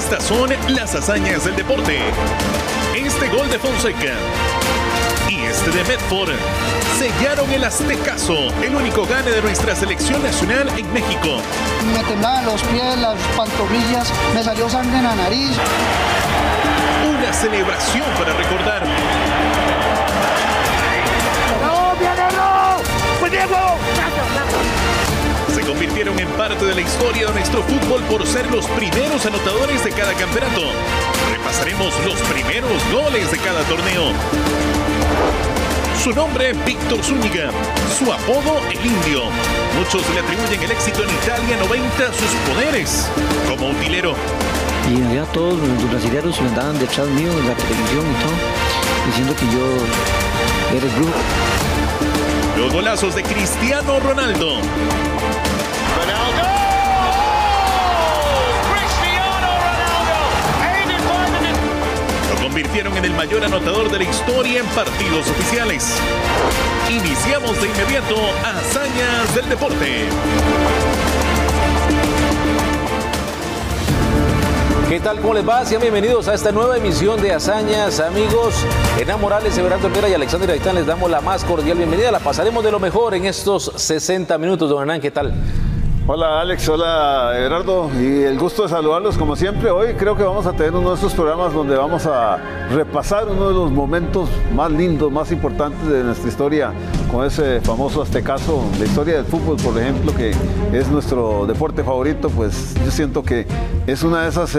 Estas son las hazañas del deporte. Este gol de Fonseca y este de Medford sellaron el aztecaso, el único gane de nuestra selección nacional en México. Me temblaban los pies, las pantorrillas, me salió sangre en la nariz. Una celebración para recordar. ¡No, Diego! ¡Pues Diego! Se convirtieron en parte de la historia de nuestro fútbol por ser los primeros anotadores de cada campeonato. Repasaremos los primeros goles de cada torneo. Su nombre, Víctor Zúñiga. Su apodo, el Indio. Muchos le atribuyen el éxito en Italia 90 a sus poderes como utilero. Y en realidad todos los brasileños andaban detrás mío en la televisión y todo, diciendo que yo era el brujo. Los golazos de Cristiano Ronaldo. Lo convirtieron en el mayor anotador de la historia en partidos oficiales. Iniciamos de inmediato Hazañas del Deporte. ¿Qué tal? ¿Cómo les va? Sean bienvenidos a esta nueva emisión de Hazañas, amigos. Hernán Morales, Everardo Herrera y Alexander Gaitán les damos la más cordial bienvenida. La pasaremos de lo mejor en estos 60 minutos. Don Hernán, ¿qué tal? Hola Alex, hola Everardo, y el gusto de saludarlos como siempre. Hoy creo que vamos a tener uno de estos programas donde vamos a repasar uno de los momentos más lindos, más importantes de nuestra historia, con ese famoso aztecaso, la historia del fútbol, por ejemplo, que es nuestro deporte favorito. Pues yo siento que es una de esas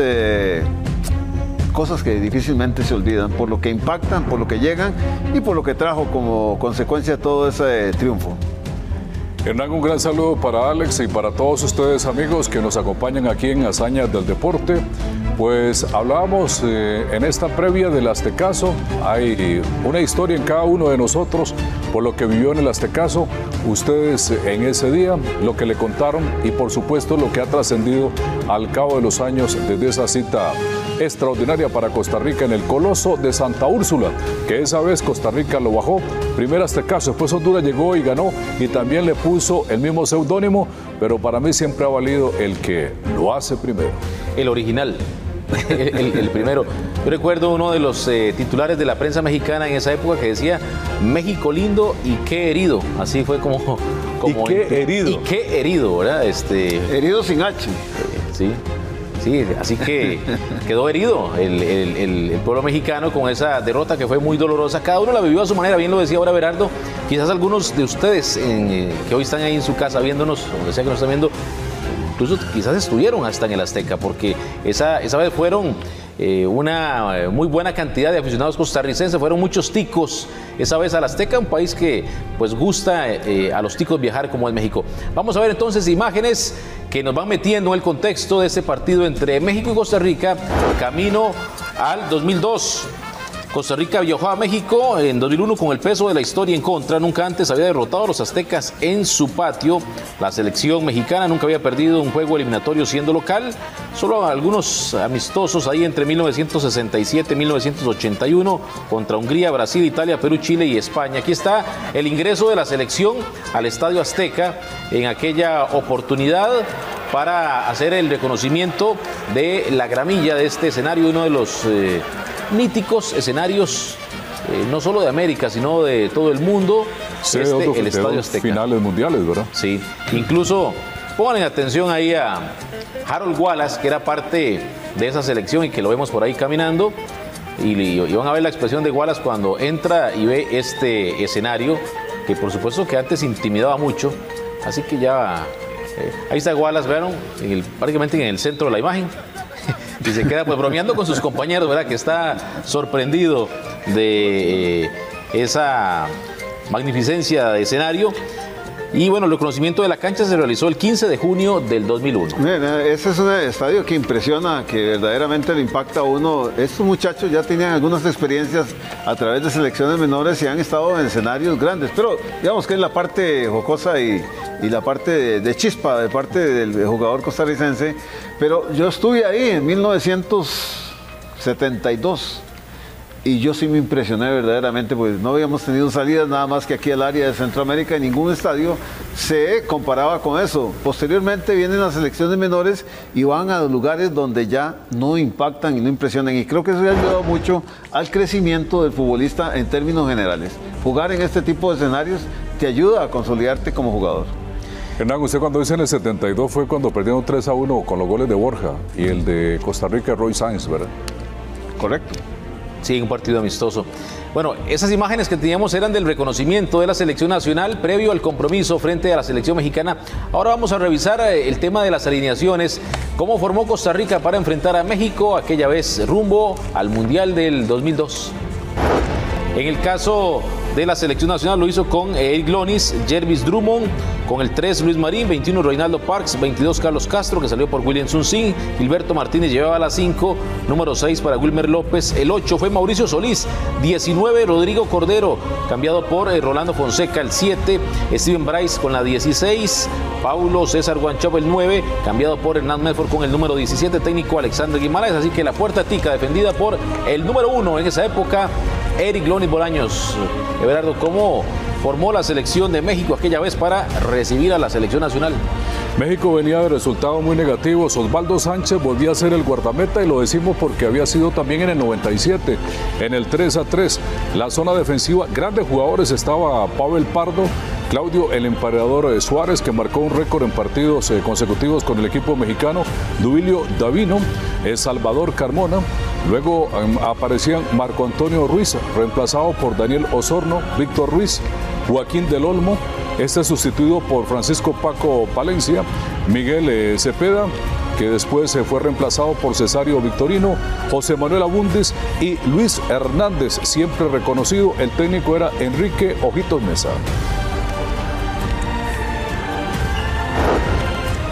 cosas que difícilmente se olvidan, por lo que impactan, por lo que llegan y por lo que trajo como consecuencia todo ese triunfo. Hernán, un gran saludo para Alex y para todos ustedes, amigos, que nos acompañan aquí en Hazañas del Deporte. Pues hablábamos en esta previa del aztecaso. Hay una historia en cada uno de nosotros por lo que vivió en el aztecaso, ustedes en ese día, lo que le contaron y por supuesto lo que ha trascendido al cabo de los años desde esa cita extraordinaria para Costa Rica en el Coloso de Santa Úrsula, que esa vez Costa Rica lo bajó. Primero aztecaso, después Honduras llegó y ganó y también le puso el mismo seudónimo, pero para mí siempre ha valido el que lo hace primero. El original. El primero. Yo recuerdo uno de los titulares de la prensa mexicana en esa época que decía: México lindo y qué herido. Así fue como ¿Y qué herido? Y qué herido, ¿verdad? Herido sin H. Sí. Sí, así que quedó herido el pueblo mexicano con esa derrota que fue muy dolorosa. Cada uno la vivió a su manera, bien lo decía ahora Berardo. Quizás algunos de ustedes que hoy están ahí en su casa viéndonos, donde sea que nos están viendo, incluso quizás estuvieron hasta en el Azteca, porque esa vez fueron una muy buena cantidad de aficionados costarricenses, fueron muchos ticos esa vez al Azteca, un país que pues gusta a los ticos viajar como es México. Vamos a ver entonces imágenes que nos van metiendo en el contexto de ese partido entre México y Costa Rica, camino al 2002. Costa Rica viajó a México en 2001 con el peso de la historia en contra. Nunca antes había derrotado a los aztecas en su patio. La selección mexicana nunca había perdido un juego eliminatorio siendo local. Solo algunos amistosos ahí entre 1967 y 1981 contra Hungría, Brasil, Italia, Perú, Chile y España. Aquí está el ingreso de la selección al Estadio Azteca en aquella oportunidad para hacer el reconocimiento de la gramilla de este escenario, uno de los míticos escenarios no solo de América, sino de todo el mundo. Sí, el Estadio Azteca. Finales mundiales, ¿verdad? Sí, incluso pongan atención ahí a Harold Wallace, que era parte de esa selección y que lo vemos por ahí caminando. Y van a ver la expresión de Wallace cuando entra y ve este escenario, que por supuesto que antes intimidaba mucho. Así que ya, ahí está Wallace, ¿vieron? Prácticamente en el centro de la imagen. Y se queda pues bromeando con sus compañeros, ¿verdad? Que está sorprendido de esa magnificencia de escenario. Y bueno, el reconocimiento de la cancha se realizó el 15 de junio del 2001. Ese es un estadio que impresiona, que verdaderamente le impacta a uno. Estos muchachos ya tenían algunas experiencias a través de selecciones menores y han estado en escenarios grandes. Pero digamos que es la parte jocosa y la parte de chispa de parte del jugador costarricense. Pero yo estuve ahí en 1972. y yo sí me impresioné verdaderamente, pues no habíamos tenido salidas nada más que aquí al área de Centroamérica, en ningún estadio se comparaba con eso. Posteriormente vienen las selecciones menores y van a lugares donde ya no impactan y no impresionan, y creo que eso ha ayudado mucho al crecimiento del futbolista en términos generales. Jugar en este tipo de escenarios te ayuda a consolidarte como jugador. Hernán, usted cuando dice en el 72 fue cuando perdieron 3-1 con los goles de Borja y el de Costa Rica, Roy Sáenz, ¿verdad? Correcto. Sí, un partido amistoso. Bueno, esas imágenes que teníamos eran del reconocimiento de la selección nacional previo al compromiso frente a la selección mexicana. Ahora vamos a revisar el tema de las alineaciones. ¿Cómo formó Costa Rica para enfrentar a México aquella vez rumbo al Mundial del 2002? En el caso de la selección nacional lo hizo con Eric Lonis, Jervis Drummond, con el 3 Luis Marín, 21 Reinaldo Parks, 22 Carlos Castro, que salió por William Sunsin, Gilberto Martínez llevaba la 5, número 6 para Wilmer López, el 8 fue Mauricio Solís, 19 Rodrigo Cordero, cambiado por Rolando Fonseca, el 7 Steven Bryce con la 16, Paulo César Guanchope el 9, cambiado por Hernán Medford con el número 17, técnico Alexander Guimaraes, así que la puerta tica defendida por el número 1 en esa época, Eric Lonis Bolaños. Everardo, ¿cómo formó la selección de México aquella vez para recibir a la selección nacional? México venía de resultados muy negativos. Osvaldo Sánchez volvía a ser el guardameta y lo decimos porque había sido también en el 97, en el 3-3. La zona defensiva, grandes jugadores, estaba Pavel Pardo, Claudio el Emperador Suárez, que marcó un récord en partidos consecutivos con el equipo mexicano, Duilio Davino, Salvador Carmona. Luego aparecían Marco Antonio Ruiz, reemplazado por Daniel Osorno, Víctor Ruiz, Joaquín del Olmo, sustituido por Francisco Paco Palencia, Miguel Cepeda, que después se fue reemplazado por Cesario Victorino, José Manuel Abundis y Luis Hernández, siempre reconocido. El técnico era Enrique Ojitos Mesa.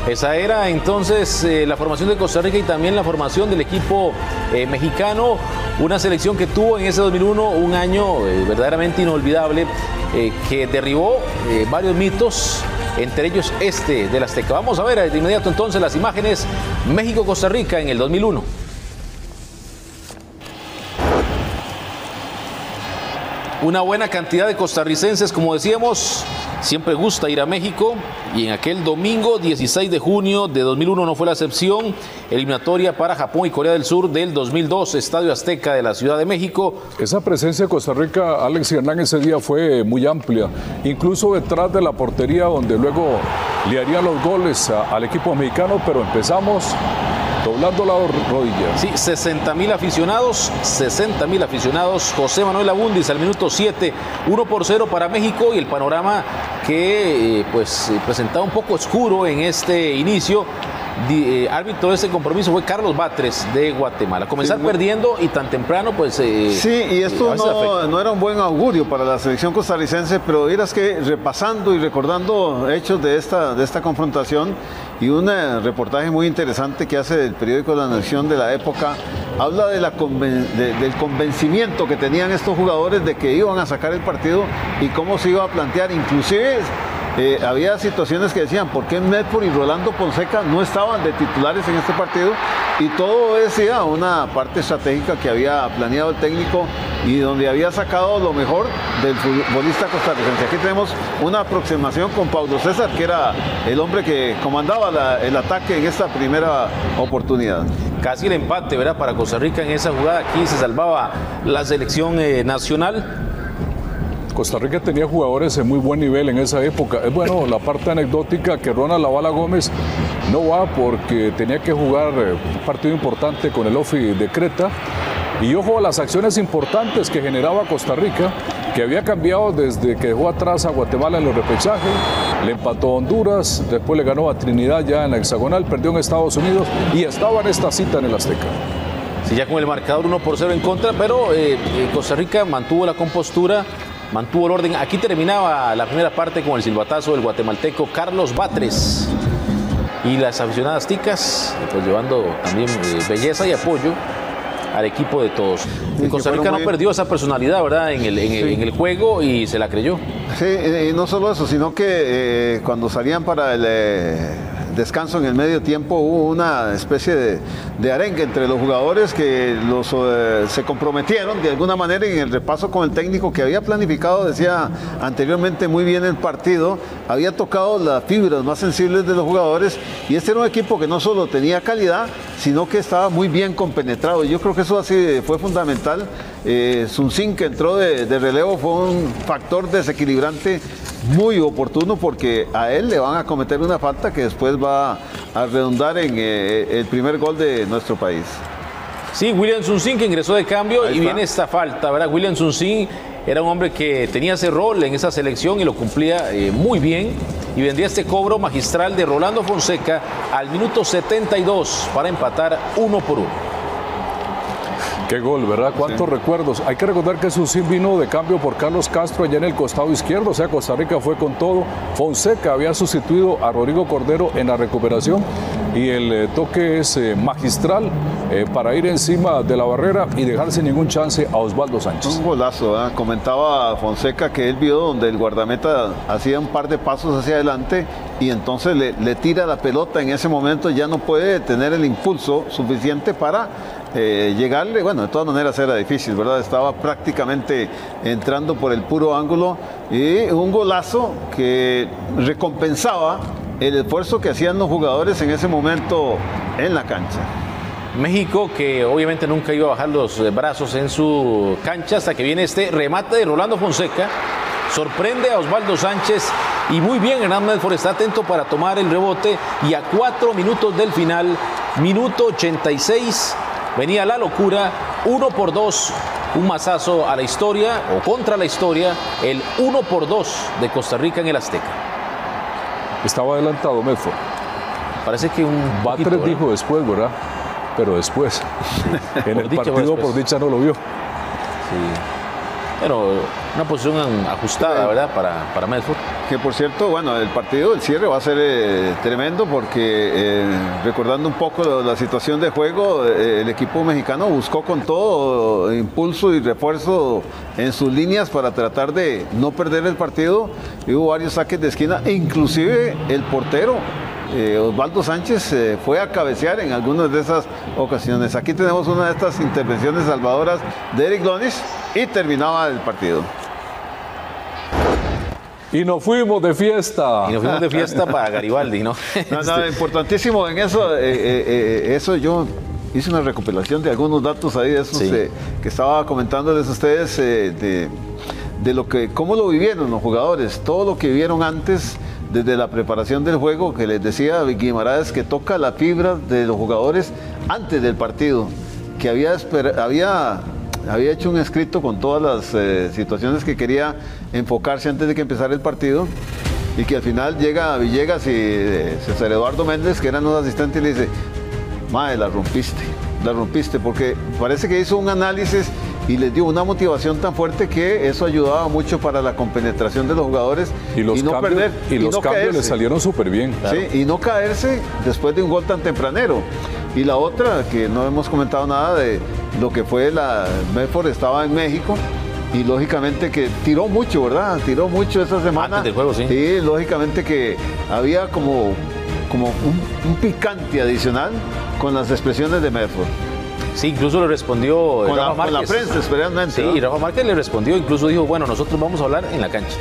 Esa era entonces la formación de Costa Rica y también la formación del equipo mexicano, una selección que tuvo en ese 2001 un año verdaderamente inolvidable, que derribó varios mitos, entre ellos este del Azteca. Vamos a ver de inmediato entonces las imágenes México-Costa Rica en el 2001. Una buena cantidad de costarricenses, como decíamos, siempre gusta ir a México, y en aquel domingo 16 de junio de 2001 no fue la excepción. Eliminatoria para Japón y Corea del Sur del 2002, Estadio Azteca de la Ciudad de México. Esa presencia de Costa Rica, Alex y Hernán, ese día fue muy amplia, incluso detrás de la portería donde luego le harían los goles al equipo mexicano, pero empezamos doblando la rodilla. Sí, 60,000 aficionados, 60,000 aficionados. José Manuel Abundis al minuto 7, 1-0 para México, y el panorama que presentaba un poco oscuro en este inicio. Árbitro de este compromiso fue Carlos Batres de Guatemala. Comenzar perdiendo y tan temprano, pues... sí, y esto no era un buen augurio para la selección costarricense, pero dirás que repasando y recordando hechos de esta confrontación, y un reportaje muy interesante que hace el periódico La Nación de la época, habla de del convencimiento que tenían estos jugadores de que iban a sacar el partido y cómo se iba a plantear. Inclusive había situaciones que decían, ¿por qué Medford y Rolando Fonseca no estaban de titulares en este partido? Y todo decía una parte estratégica que había planeado el técnico y donde había sacado lo mejor del futbolista costarricense. Aquí tenemos una aproximación con Paulo César, que era el hombre que comandaba el ataque en esta primera oportunidad. Casi el empate, ¿verdad?, para Costa Rica en esa jugada. Aquí se salvaba la selección nacional. Costa Rica tenía jugadores en muy buen nivel en esa época. Es bueno, la parte anecdótica que Ronald Lavala Gómez no va porque tenía que jugar un partido importante con el OFI de Creta. Y ojo a las acciones importantes que generaba Costa Rica, que había cambiado desde que dejó atrás a Guatemala en el repechaje, le empató a Honduras, después le ganó a Trinidad ya en la hexagonal, perdió en Estados Unidos y estaba en esta cita en el Azteca. Sí, ya con el marcador 1-0 en contra, pero Costa Rica mantuvo la compostura, mantuvo el orden. Aquí terminaba la primera parte con el silbatazo del guatemalteco Carlos Batres. Y las aficionadas ticas, pues llevando también belleza y apoyo al equipo de todos. Sí, Costa Rica no perdió esa personalidad, ¿verdad?, en el juego, y se la creyó. Sí, y no solo eso, sino que cuando salían para descanso en el medio tiempo hubo una especie de arengue entre los jugadores que se comprometieron de alguna manera en el repaso con el técnico que había planificado, decía anteriormente muy bien el partido, había tocado las fibras más sensibles de los jugadores y este era un equipo que no solo tenía calidad, sino que estaba muy bien compenetrado. Yo creo que eso así fue fundamental. Sun Sin, que entró de relevo, fue un factor desequilibrante muy oportuno porque a él le van a cometer una falta que después va a redundar en el primer gol de nuestro país. Sí, William Sun Sin, que ingresó de cambio y viene esta falta, ¿verdad? William Sun Sin era un hombre que tenía ese rol en esa selección y lo cumplía muy bien, y vendría este cobro magistral de Rolando Fonseca al minuto 72 para empatar 1-1. Qué gol, ¿verdad? ¿Cuántos recuerdos? Hay que recordar que Sun Sin vino de cambio por Carlos Castro allá en el costado izquierdo, o sea, Costa Rica fue con todo. Fonseca había sustituido a Rodrigo Cordero en la recuperación y el toque es magistral para ir encima de la barrera y dejar sin ningún chance a Osvaldo Sánchez. Un golazo, ¿eh? Comentaba Fonseca que él vio donde el guardameta hacía un par de pasos hacia adelante y entonces le tira la pelota en ese momento, ya no puede tener el impulso suficiente para llegarle. Bueno, de todas maneras era difícil, ¿verdad? Estaba prácticamente entrando por el puro ángulo y un golazo que recompensaba el esfuerzo que hacían los jugadores en ese momento en la cancha. México, que obviamente nunca iba a bajar los brazos en su cancha hasta que viene este remate de Rolando Fonseca, sorprende a Osvaldo Sánchez y muy bien Hernán Medford está atento para tomar el rebote y a 4 minutos del final, minuto 86, venía la locura, 1-2, un mazazo a la historia o contra la historia, el 1-2 de Costa Rica en el Azteca. Estaba adelantado Medford. Parece que un Batres dijo después, ¿verdad? Pero después. Sí. En el partido por dicha no lo vio. Sí. Pero una posición ajustada, ¿verdad? Para Medford. Que por cierto, bueno, el partido, el cierre va a ser tremendo porque recordando un poco la situación de juego, el equipo mexicano buscó con todo impulso y refuerzo en sus líneas para tratar de no perder el partido. Y hubo varios saques de esquina, e inclusive el portero Osvaldo Sánchez fue a cabecear en algunas de esas ocasiones. Aquí tenemos una de estas intervenciones salvadoras de Eric Lonis y terminaba el partido. Y nos fuimos de fiesta. Y nos fuimos de fiesta para Garibaldi, ¿no? No, importantísimo en eso. Eso yo hice una recopilación de algunos datos ahí de esos sí. Que estaba comentándoles a ustedes de lo que, cómo lo vivieron los jugadores, todo lo que vivieron antes. Desde la preparación del juego, que les decía Guimaraes, que toca la fibra de los jugadores antes del partido, que había hecho un escrito con todas las situaciones que quería enfocarse antes de que empezara el partido, y que al final llega a Villegas y César Eduardo Méndez, que eran los asistentes, y le dice: "Mae, la rompiste", porque parece que hizo un análisis y les dio una motivación tan fuerte que eso ayudaba mucho para la compenetración de los jugadores y los cambios les salieron súper bien. Claro. Sí, y no caerse después de un gol tan tempranero. Y la otra, que no hemos comentado nada de lo que fue Medford estaba en México y lógicamente que tiró mucho, ¿verdad? Tiró mucho esa semana. Antes del juego, sí. Sí, lógicamente que había como un picante adicional con las expresiones de Medford. Sí, incluso le respondió Rafa Márquez. Con la prensa, especialmente. Sí, Rafa Márquez le respondió, incluso dijo: bueno, nosotros vamos a hablar en la cancha.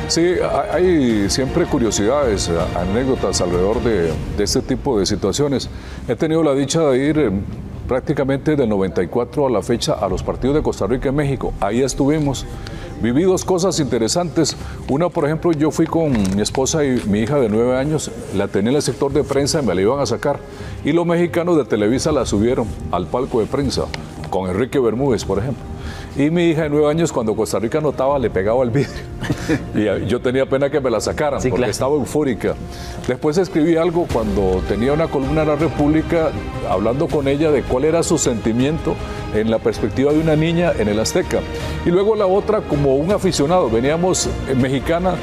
Sí, hay siempre curiosidades, anécdotas alrededor de este tipo de situaciones. He tenido la dicha de ir prácticamente del 94 a la fecha a los partidos de Costa Rica y México. Ahí estuvimos. Viví dos cosas interesantes. Una, por ejemplo, yo fui con mi esposa y mi hija de 9 años, la tenía en el sector de prensa y me la iban a sacar. Y los mexicanos de Televisa la subieron al palco de prensa, con Enrique Bermúdez, por ejemplo. Y mi hija de 9 años, cuando Costa Rica anotaba, le pegaba el vidrio. Y yo tenía pena que me la sacaran, sí, porque claro, estaba eufórica. Después escribí algo cuando tenía una columna en La República, hablando con ella de cuál era su sentimiento en la perspectiva de una niña en el Azteca. Y luego la otra, como un aficionado, veníamos en Mexicana,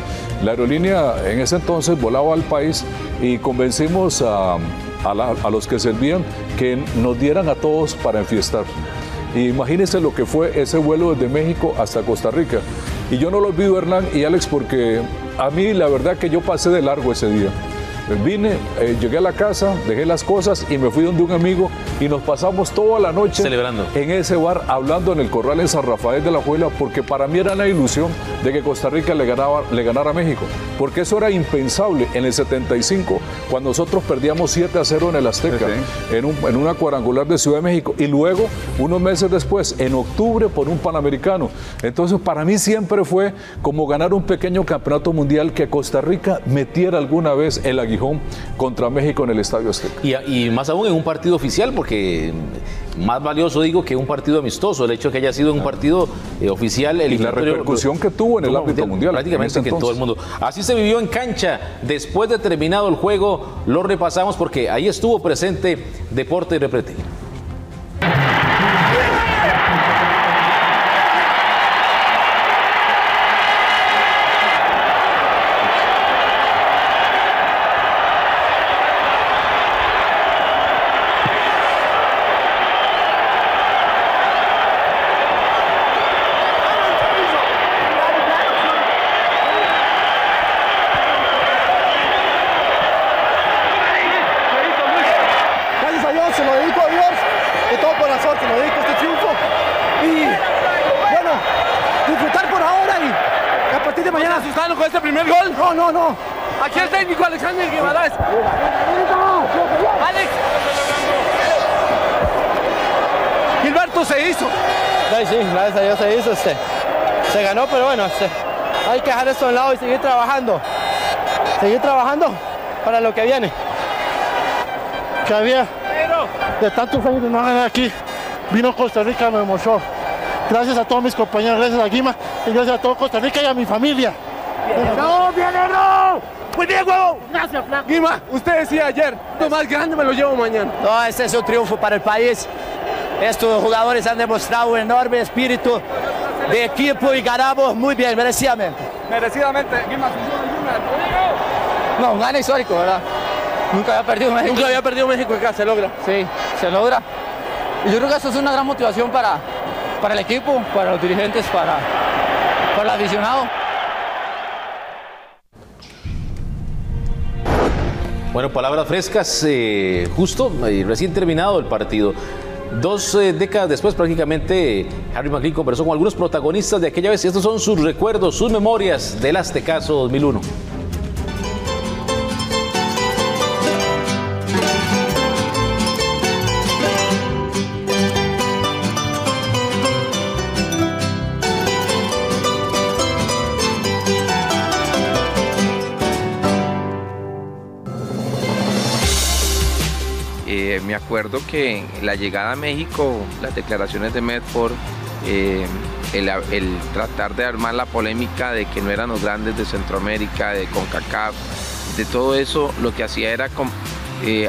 la aerolínea en ese entonces volaba al país y convencimos a los que servían que nos dieran a todos para enfiestar. Y imagínense lo que fue ese vuelo desde México hasta Costa Rica. Y yo no lo olvido, Hernán y Alex, porque a mí la verdad que yo pasé de largo ese día. Vine, llegué a la casa, dejé las cosas y me fui donde un amigo y nos pasamos toda la noche celebrando en ese bar, hablando en el Corral en San Rafael de la Juela, porque para mí era la ilusión de que Costa Rica le ganara a México, porque eso era impensable en el 75, cuando nosotros perdíamos 7-0 en el Azteca, en una cuadrangular de Ciudad de México, y luego, unos meses después, en octubre, por un Panamericano. Entonces, para mí siempre fue como ganar un pequeño campeonato mundial, que Costa Rica metiera alguna vez el aguijón contra México en el Estadio Azteca. Y más aún en un partido oficial, porque más valioso, digo, que un partido amistoso, el hecho de que haya sido un partido oficial. Y la repercusión que tuvo en el ámbito mundial. Prácticamente que en todo el mundo. Así se vivió en cancha. Después de terminado el juego, lo repasamos porque ahí estuvo presente Deporte y Repretel. No. Aquí el técnico Alexander Guimaraes. Alex. Gilberto, se hizo. Sí, gracias a Dios se hizo. Se ganó, pero bueno, hay que dejar esto a un lado y seguir trabajando. Seguir trabajando para lo que viene. Que había de tantos años de no ganar aquí, vino Costa Rica, me emocionó. Gracias a todos mis compañeros, gracias a Guima y gracias a todo Costa Rica y a mi familia. ¡No, viene no! ¡Muy bien, huevo! Gracias, Flaco. Guima, usted decía ayer, lo más grande me lo llevo mañana. No, este es un triunfo para el país. Estos jugadores han demostrado un enorme espíritu de equipo y ganamos muy bien, merecidamente. Merecidamente, Guima, no, un gane histórico, ¿verdad? Nunca había perdido México. Nunca había perdido México acá, se logra. Sí, se logra. Y yo creo que eso es una gran motivación para el equipo, para los dirigentes, para el aficionado. Bueno, palabras frescas, justo recién terminado el partido. 2 décadas después, prácticamente, Harry McLean conversó con algunos protagonistas de aquella vez y estos son sus recuerdos, sus memorias del Aztecaso 2001. Me acuerdo que la llegada a México, las declaraciones de Medford, el tratar de armar la polémica de que no eran los grandes de Centroamérica, de CONCACAF, de todo eso, lo que hacía era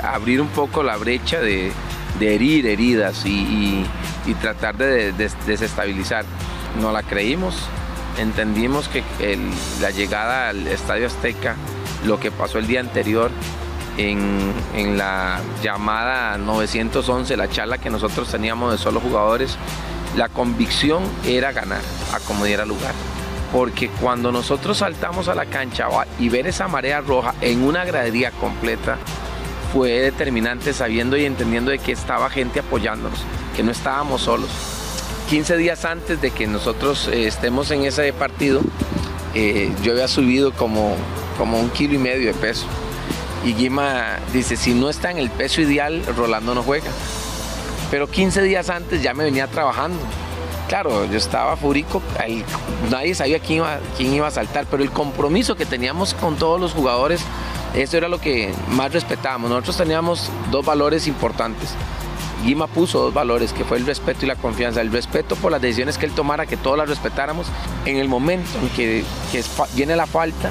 abrir un poco la brecha de herir heridas y tratar de desestabilizar. No la creímos, entendimos que la llegada al Estadio Azteca, lo que pasó el día anterior, en la llamada 911, la charla que nosotros teníamos de solo jugadores, la convicción era ganar a como diera lugar. Porque cuando nosotros saltamos a la cancha y ver esa marea roja en una gradería completa, fue determinante sabiendo y entendiendo de que estaba gente apoyándonos, que no estábamos solos. 15 días antes de que nosotros estemos en ese partido, yo había subido como 1,5 kilos de peso. Y Guima dice, si no está en el peso ideal, Rolando no juega. Pero 15 días antes ya me venía trabajando. Claro, yo estaba fúrico, nadie sabía quién iba a saltar, pero el compromiso que teníamos con todos los jugadores, eso era lo que más respetábamos. Nosotros teníamos 2 valores importantes. Guima puso 2 valores, que fue el respeto y la confianza. El respeto por las decisiones que él tomara, que todas las respetáramos. En el momento en que viene la falta,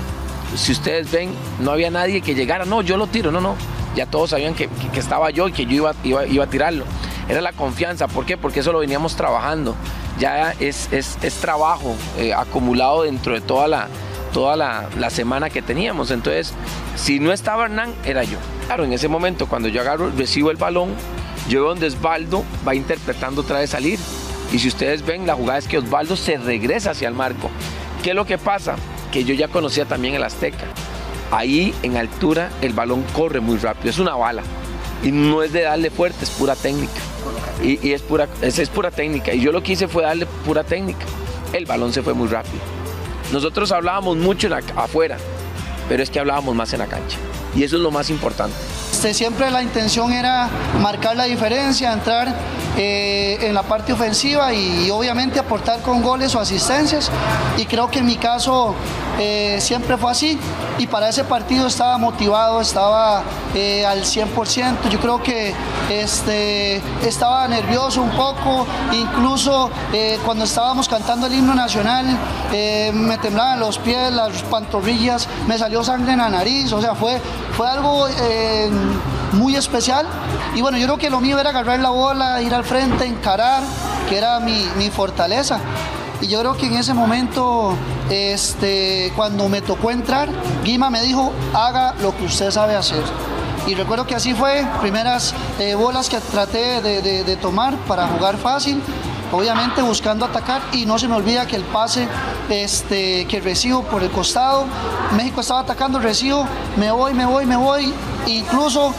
si ustedes ven, no había nadie que llegara, no, yo lo tiro, no, ya todos sabían que estaba yo y que yo iba a tirarlo. Era la confianza, ¿por qué? Porque eso lo veníamos trabajando, ya es trabajo acumulado dentro de toda la semana que teníamos. Entonces, si no estaba Hernán, era yo. Claro, en ese momento, cuando yo recibo el balón, yo veo donde Osvaldo va interpretando otra vez salir, y si ustedes ven, la jugada es que Osvaldo se regresa hacia el marco. ¿Qué es lo que pasa? Que yo ya conocía también el Azteca. Ahí en altura el balón corre muy rápido, es una bala y no es de darle fuerte, es pura técnica. Y es pura técnica. Y yo lo que hice fue darle pura técnica. El balón se fue muy rápido. Nosotros hablábamos mucho afuera, pero es que hablábamos más en la cancha. Y eso es lo más importante. Siempre la intención era marcar la diferencia, entrar en la parte ofensiva y obviamente aportar con goles o asistencias. Y creo que en mi caso siempre fue así. Y para ese partido estaba motivado, estaba al 100%. Yo creo que estaba nervioso un poco. Incluso cuando estábamos cantando el himno nacional, me temblaban los pies, las pantorrillas, me salió sangre en la nariz. O sea, fue algo muy especial. Y bueno, yo creo que lo mío era agarrar la bola, ir al frente, encarar, que era mi fortaleza. Y yo creo que en ese momento, cuando me tocó entrar, Guima me dijo, haga lo que usted sabe hacer. Y recuerdo que así fue, primeras bolas que traté de tomar para jugar fácil, obviamente buscando atacar, y no se me olvida que el pase que recibo por el costado, México estaba atacando, recibo, me voy, incluso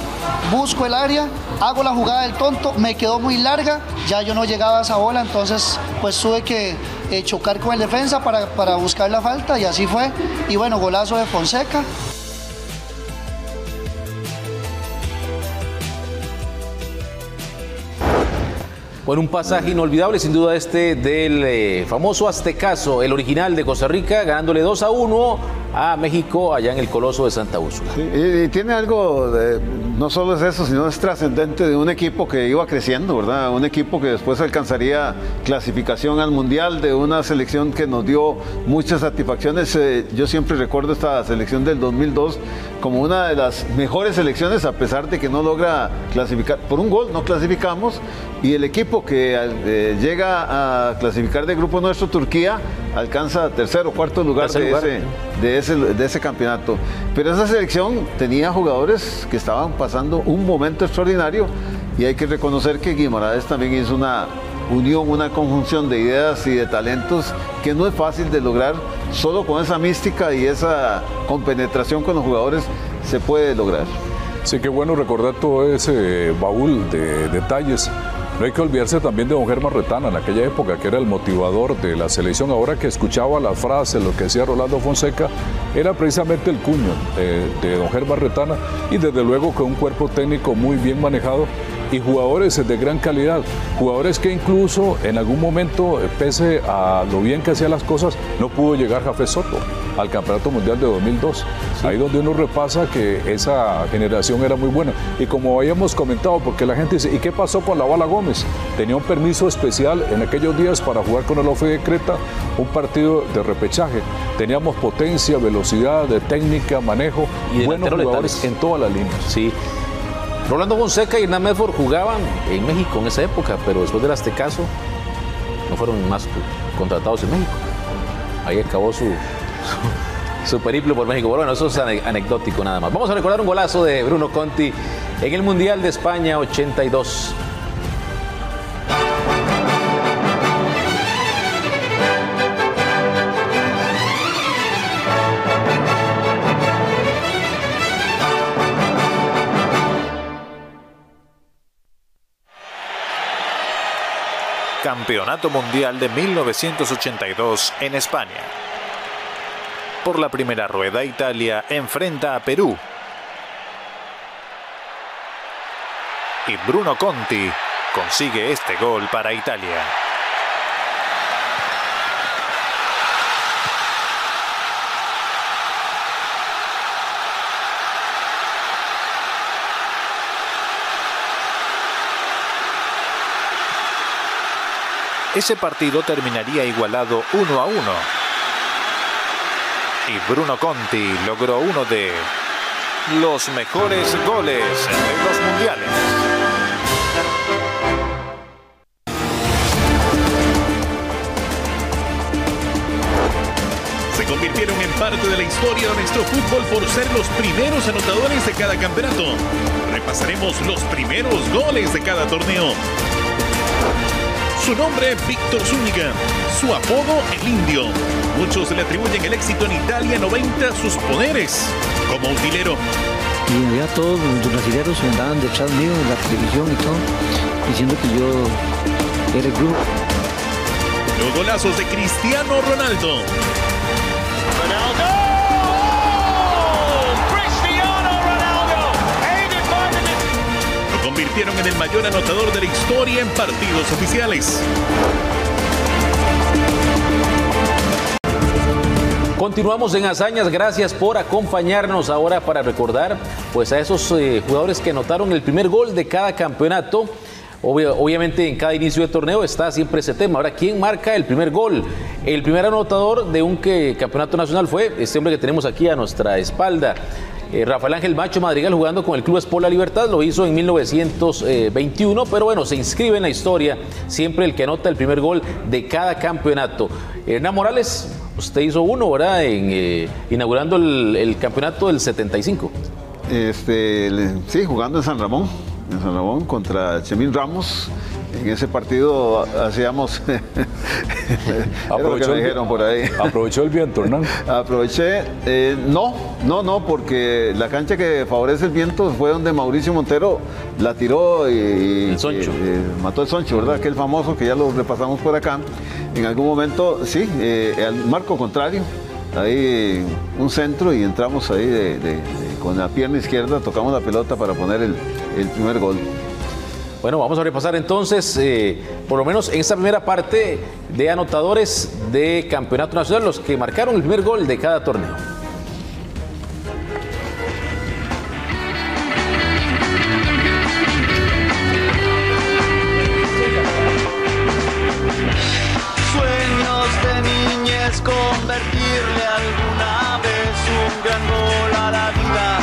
busco el área, hago la jugada del tonto, me quedó muy larga, ya yo no llegaba a esa bola, entonces pues tuve que chocar con el defensa para buscar la falta, y así fue. Y bueno, golazo de Fonseca. Bueno, un pasaje inolvidable sin duda del famoso Aztecaso, el original de Costa Rica, ganándole 2-1 a México allá en el Coloso de Santa Úrsula. Sí, y tiene algo, no solo es eso, sino es trascendente de un equipo que iba creciendo, ¿verdad? Un equipo que después alcanzaría clasificación al Mundial, de una selección que nos dio muchas satisfacciones. Yo siempre recuerdo esta selección del 2002 como una de las mejores selecciones, a pesar de que no logra clasificar. Por un gol no clasificamos, y el equipo que llega a clasificar de grupo nuestro, Turquía, alcanza tercer o cuarto lugar de ese campeonato. Pero esa selección tenía jugadores que estaban pasando un momento extraordinario, y hay que reconocer que Guimaraes también hizo una unión, una conjunción de ideas y de talentos que no es fácil de lograr. Solo con esa mística y esa compenetración con los jugadores se puede lograr. Sí, qué bueno recordar todo ese baúl de detalles. No hay que olvidarse también de don Germán Retana en aquella época, que era el motivador de la selección. Ahora que escuchaba la frase, lo que decía Rolando Fonseca, era precisamente el cuño de don Germán Retana, y desde luego con un cuerpo técnico muy bien manejado y jugadores de gran calidad, jugadores que incluso en algún momento, pese a lo bien que hacía las cosas, no pudo llegar Jafet Soto al Campeonato Mundial de 2002. Sí. Ahí donde uno repasa que esa generación era muy buena. Y como habíamos comentado, porque la gente dice, ¿y qué pasó con la Bala Gómez? Tenía un permiso especial en aquellos días para jugar con el OFE de Creta, un partido de repechaje. Teníamos potencia, velocidad, de técnica, manejo, y buenos jugadores en todas las líneas. Sí. Rolando Fonseca y Hernán Medford jugaban en México en esa época, pero después del Aztecaso no fueron más contratados en México. Ahí acabó su periplo por México. Bueno, eso es anecdótico nada más. Vamos a recordar un golazo de Bruno Conti en el Mundial de España 82. Campeonato Mundial de 1982 en España. Por la primera rueda, Italia enfrenta a Perú. Y Bruno Conti consigue este gol para Italia. Ese partido terminaría igualado 1-1. Y Bruno Conti logró uno de los mejores goles de los mundiales. Se convirtieron en parte de la historia de nuestro fútbol por ser los primeros anotadores de cada campeonato. Repasaremos los primeros goles de cada torneo. Su nombre, Víctor Zúñiga. Su apodo, El Indio. Muchos le atribuyen el éxito en Italia 90 a sus poderes como utilero. Y allá todos los brasileños andaban detrás mío en la televisión y todo, diciendo que yo era el grupo. Los golazos de Cristiano Ronaldo. Lo convirtieron en el mayor anotador de la historia en partidos oficiales. Continuamos en hazañas, gracias por acompañarnos ahora para recordar pues a esos jugadores que anotaron el primer gol de cada campeonato. Obviamente en cada inicio de torneo está siempre ese tema. Ahora, ¿quién marca el primer gol? El primer anotador de un campeonato nacional fue este hombre que tenemos aquí a nuestra espalda. Rafael Ángel Macho Madrigal, jugando con el Club Sport La Libertad, lo hizo en 1921, pero bueno, se inscribe en la historia siempre el que anota el primer gol de cada campeonato. Hernán Morales, usted hizo uno, ¿verdad? Inaugurando el campeonato del 75. Sí, jugando en San Ramón contra Chemín Ramos. En ese partido hacíamos... ¿Aprovechó el viento, Hernán? Aproveché. No, porque la cancha que favorece el viento fue donde Mauricio Montero la tiró y mató el Soncho, ¿verdad? Aquel famoso que ya lo repasamos por acá. En algún momento, sí, al marco contrario. Ahí un centro y entramos ahí con la pierna izquierda, tocamos la pelota para poner el primer gol. Bueno, vamos a repasar entonces, por lo menos en esta primera parte de anotadores de Campeonato Nacional, los que marcaron el primer gol de cada torneo. Sueños de niñez, convertirle alguna vez un gran gol a la vida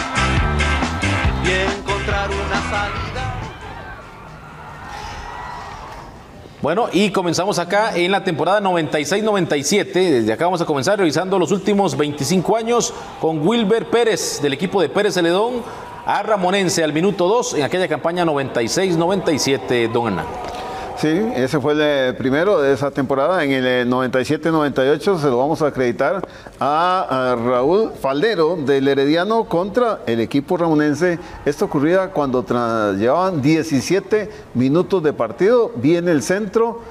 y encontrar una salida. Bueno, y comenzamos acá en la temporada 96-97. Desde acá vamos a comenzar revisando los últimos 25 años con Wilber Pérez, del equipo de Pérez Celedón, a Ramonense al minuto 2 en aquella campaña 96-97, don Hernán. Sí, ese fue el primero de esa temporada. En el 97-98 se lo vamos a acreditar a Raúl Faldero del Herediano contra el equipo ramonense. Esto ocurría cuando llevaban 17 minutos de partido. Viene el centro,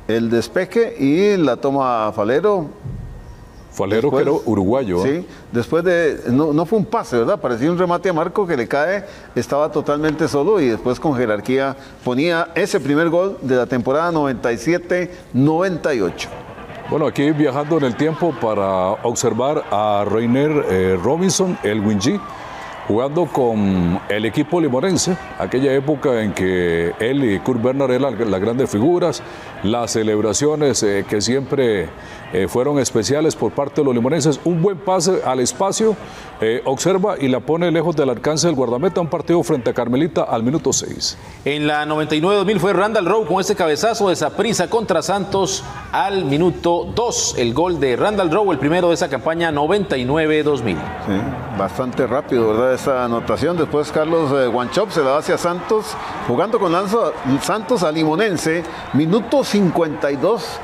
el despeje y la toma Faldero. Falero, que era uruguayo. Sí, después de... No fue un pase, ¿verdad? Parecía un remate a Marco que le cae, estaba totalmente solo y después con jerarquía ponía ese primer gol de la temporada 97-98. Bueno, aquí viajando en el tiempo para observar a Reiner Robinson, el Wingy, jugando con el equipo limonense, aquella época en que él y Kurt Bernard eran las grandes figuras, las celebraciones que siempre fueron especiales por parte de los limonenses. Un buen pase al espacio, observa y la pone lejos del alcance del guardameta. Un partido frente a Carmelita al minuto 6. En la 99-2000 fue Randall Rowe con este cabezazo de Saprissa contra Santos al minuto 2. El gol de Randall Rowe, el primero de esa campaña 99-2000. Sí, bastante rápido, ¿verdad? Esa anotación. Después Carlos Guanchop se la da hacia Santos, jugando con Santos a Limonense, minuto 52.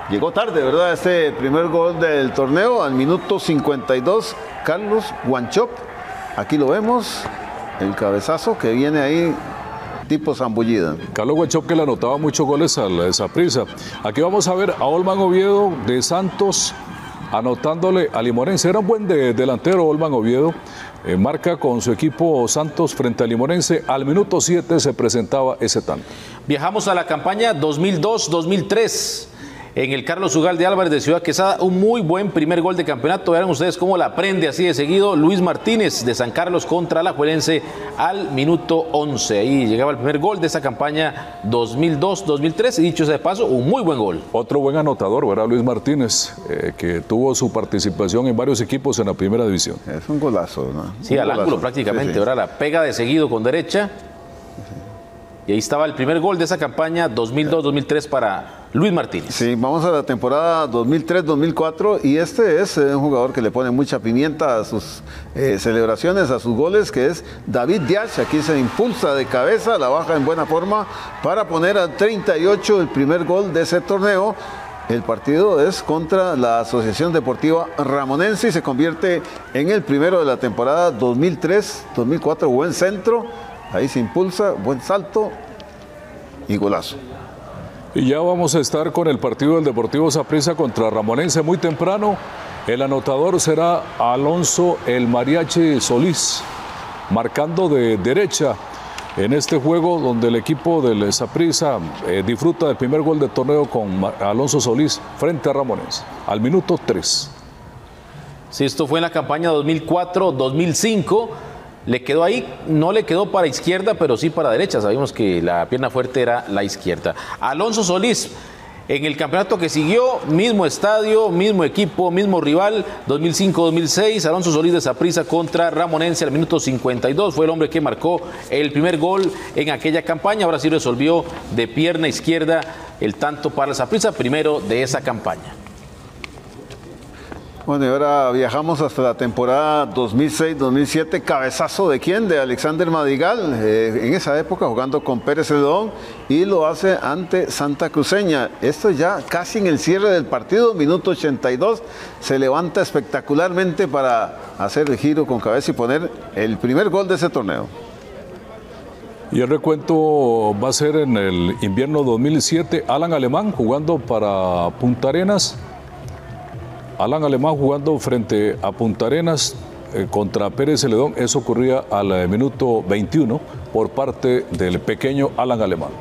Llegó tarde, ¿verdad? Este primer gol del torneo al minuto 52. Carlos Guanchop, aquí lo vemos, el cabezazo que viene ahí, tipo zambullida. Carlos Guanchop, que le anotaba muchos goles a Saprissa. Aquí vamos a ver a Olman Oviedo de Santos anotándole a Limonense. Era un buen delantero Olman Oviedo. Marca con su equipo Santos frente a Limonense. Al minuto 7 se presentaba ese tanto. Viajamos a la campaña 2002-2003. En el Carlos Ugalde Álvarez de Ciudad Quesada, un muy buen primer gol de campeonato. Vean ustedes cómo la prende así de seguido Luis Martínez de San Carlos contra Alajuelense al minuto 11. Ahí llegaba el primer gol de esa campaña 2002-2003 y dicho sea de paso, un muy buen gol. Otro buen anotador, ¿verdad? Luis Martínez, que tuvo su participación en varios equipos en la primera división. Es un golazo, ¿no? Sí, al ángulo prácticamente, sí. ¿Verdad? La pega de seguido con derecha. Y ahí estaba el primer gol de esa campaña 2002-2003 para Luis Martínez. Sí, vamos a la temporada 2003-2004 y este es un jugador que le pone mucha pimienta a sus celebraciones, a sus goles, que es David Díaz. Aquí se impulsa de cabeza, la baja en buena forma para poner al 38 el primer gol de ese torneo. El partido es contra la Asociación Deportiva Ramonense y se convierte en el primero de la temporada 2003-2004. Buen centro, ahí se impulsa, buen salto y golazo. Y ya vamos a estar con el partido del Deportivo Saprissa contra Ramonense muy temprano. El anotador será Alonso el Mariachi Solís, marcando de derecha en este juego donde el equipo del Saprissa disfruta del primer gol del torneo con Alonso Solís frente a Ramonense, al minuto 3. Sí, esto fue en la campaña 2004-2005. Le quedó ahí, no le quedó para izquierda, pero sí para derecha. Sabíamos que la pierna fuerte era la izquierda. Alonso Solís, en el campeonato que siguió, mismo estadio, mismo equipo, mismo rival, 2005-2006, Alonso Solís de Saprissa contra Ramonense al minuto 52. Fue el hombre que marcó el primer gol en aquella campaña. Ahora sí resolvió de pierna izquierda el tanto para el Saprissa, primero de esa campaña. Bueno, y ahora viajamos hasta la temporada 2006-2007. ¿Cabezazo de quién? De Alexander Madrigal, en esa época jugando con Pérez Celedón, y lo hace ante Santa Cruceña. Esto ya casi en el cierre del partido, minuto 82, se levanta espectacularmente para hacer el giro con cabeza y poner el primer gol de ese torneo. Y el recuento va a ser en el invierno 2007, Alan Alemán jugando para Punta Arenas. Alan Alemán jugando frente a Punta Arenas contra Pérez Celedón. Eso ocurría al minuto 21 por parte del pequeño Alan Alemán.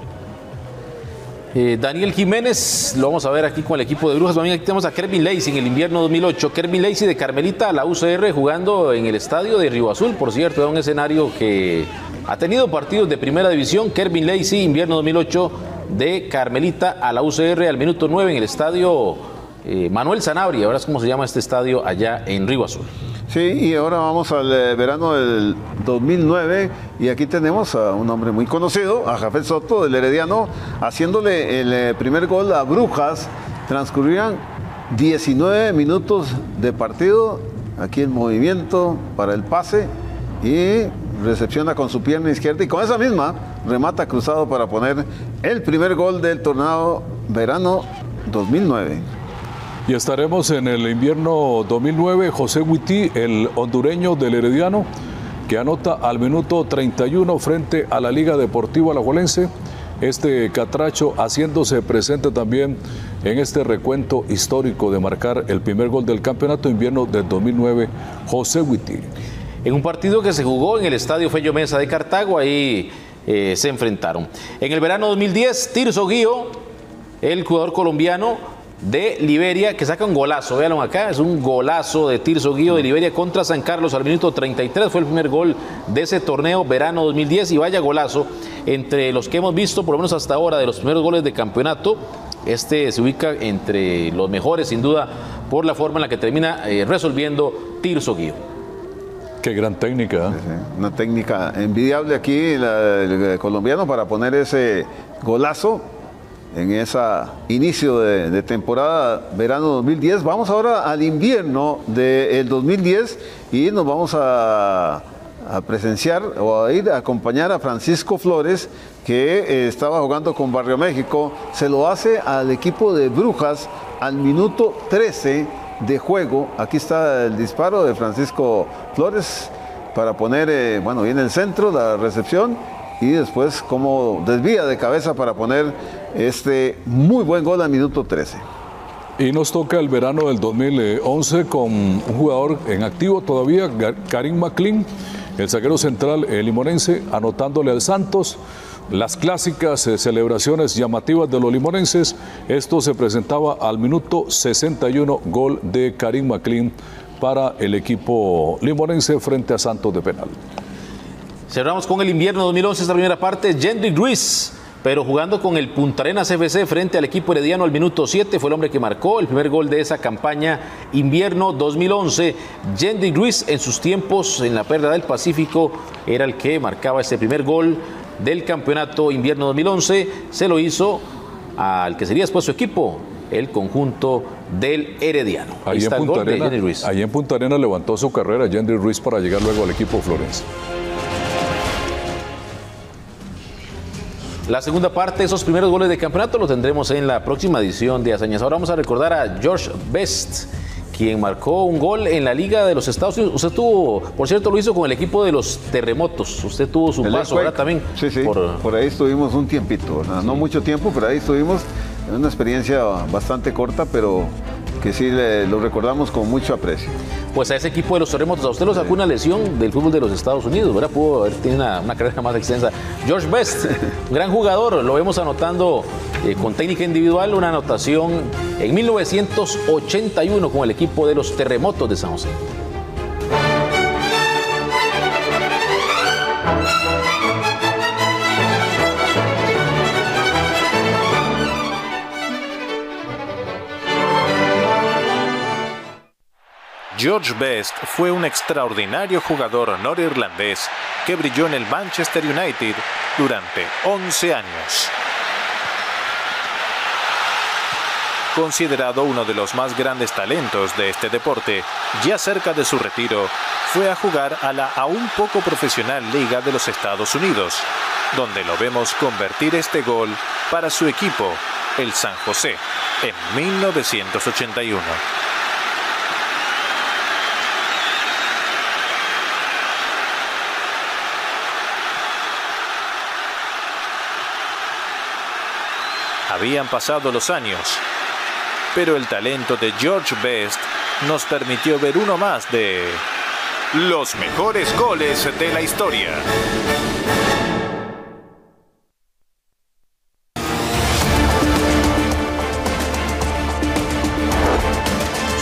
Daniel Jiménez, lo vamos a ver aquí con el equipo de Brujas. También aquí tenemos a Kervin Lacey en el invierno 2008. Kervin Lacey de Carmelita a la UCR jugando en el estadio de Río Azul. Por cierto, era un escenario que ha tenido partidos de primera división. Kervin Lacey, invierno 2008 de Carmelita a la UCR al minuto 9 en el estadio Manuel Sanabria, ahora es como se llama este estadio allá en Río Azul. Sí, y ahora vamos al verano del 2009 y aquí tenemos a un hombre muy conocido, a Jafet Soto del Herediano, haciéndole el primer gol a Brujas. Transcurrían 19 minutos de partido, aquí el movimiento para el pase y recepciona con su pierna izquierda y con esa misma remata cruzado para poner el primer gol del torneo verano 2009. Y estaremos en el invierno 2009, José Huití, el hondureño del Herediano, que anota al minuto 31 frente a la Liga Deportiva Alajuelense. Este catracho haciéndose presente también en este recuento histórico de marcar el primer gol del campeonato invierno del 2009, José Huití. En un partido que se jugó en el estadio Fello Mesa de Cartago, ahí se enfrentaron. En el verano 2010, Tirso Guío, el jugador colombiano de Liberia, que saca un golazo, véanlo acá, es un golazo de Tirso Guío de Liberia contra San Carlos al minuto 33, fue el primer gol de ese torneo verano 2010 y vaya golazo, entre los que hemos visto por lo menos hasta ahora de los primeros goles de campeonato, este se ubica entre los mejores sin duda por la forma en la que termina resolviendo Tirso Guío. Qué gran técnica. Una técnica envidiable aquí el colombiano para poner ese golazo en ese inicio de temporada verano 2010. Vamos ahora al invierno del 2010 y nos vamos a presenciar o a ir a acompañar a Francisco Flores, que estaba jugando con Barrio México. Se lo hace al equipo de Brujas al minuto 13 de juego. Aquí está el disparo de Francisco Flores para poner, bueno, viene el centro, la recepción, y después como desvía de cabeza para poner este muy buen gol al minuto 13. Y nos toca el verano del 2011 con un jugador en activo todavía, Karim McLean, el zaguero central limonense, anotándole al Santos. Las clásicas celebraciones llamativas de los limonenses. Esto se presentaba al minuto 61, gol de Karim McLean para el equipo limonense frente a Santos de penal. Cerramos con el invierno 2011, esta primera parte. Jendrik Ruiz, pero jugando con el Punta Arenas FC frente al equipo herediano al minuto 7, fue el hombre que marcó el primer gol de esa campaña invierno 2011. Jendrik Ruiz, en sus tiempos en la Perla del Pacífico, era el que marcaba ese primer gol del campeonato invierno 2011. Se lo hizo al que sería después su equipo, el conjunto del Herediano. Ahí está el gol de Jendrik Ruiz. Ahí en Punta Arenas levantó su carrera Jendrik Ruiz para llegar luego al equipo Florense. La segunda parte, esos primeros goles de campeonato, lo tendremos en la próxima edición de Hazañas. Ahora vamos a recordar a George Best, quien marcó un gol en la Liga de los Estados Unidos. Usted tuvo, por cierto, lo hizo con el equipo de los Terremotos. Usted tuvo su paso, ¿verdad? También. Sí, sí. Por ahí estuvimos un tiempito, ¿verdad? Sí. No mucho tiempo, pero ahí estuvimos. Una experiencia bastante corta, pero que sí lo recordamos con mucho aprecio. Pues a ese equipo de los Terremotos, a usted lo sacó una lesión del fútbol de los Estados Unidos, ¿verdad? Pudo haber tenido una carrera más extensa. George Best, un gran jugador, lo vemos anotando con técnica individual, una anotación en 1981 con el equipo de los Terremotos de San José. George Best fue un extraordinario jugador norirlandés que brilló en el Manchester United durante 11 años. Considerado uno de los más grandes talentos de este deporte, ya cerca de su retiro, fue a jugar a la aún poco profesional Liga de los Estados Unidos, donde lo vemos convertir este gol para su equipo, el San José, en 1981. Habían pasado los años, pero el talento de George Best nos permitió ver uno más de los mejores goles de la historia.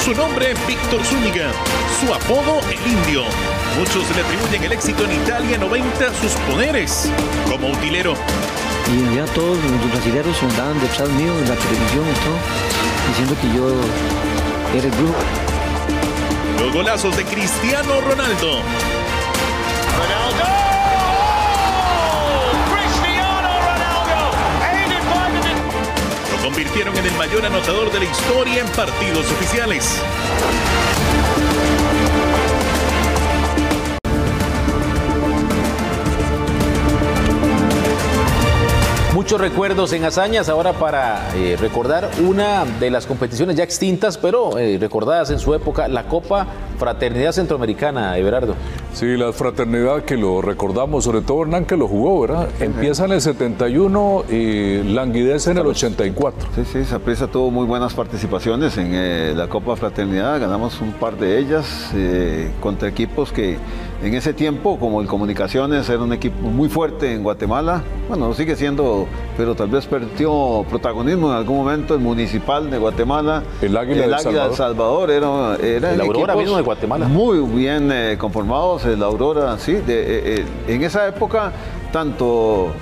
Su nombre, Víctor Zúñiga. Su apodo, el Indio. Muchos le atribuyen el éxito en Italia 90 a sus poderes como utilero. Y ya todos los brasileños andaban detrás mío en la televisión y todo, diciendo que yo era el brujo. Los golazos de Cristiano Ronaldo. Lo convirtieron en el mayor anotador de la historia en partidos oficiales. Muchos recuerdos en hazañas, ahora para recordar una de las competiciones ya extintas, pero recordadas en su época, la Copa Fraternidad Centroamericana, Everardo. Sí, la fraternidad que lo recordamos, sobre todo Hernán que lo jugó, ¿verdad? Empieza en el 71 y languidece en el 84. Sí, sí, Saprissa tuvo muy buenas participaciones en la Copa Fraternidad, ganamos un par de ellas contra equipos que en ese tiempo, como el Comunicaciones, era un equipo muy fuerte en Guatemala. Bueno, sigue siendo, pero tal vez perdió protagonismo en algún momento el Municipal de Guatemala. El Águila del Salvador era el Aurora mismo de Guatemala. Muy bien conformados, el Aurora, sí. En esa época, tanto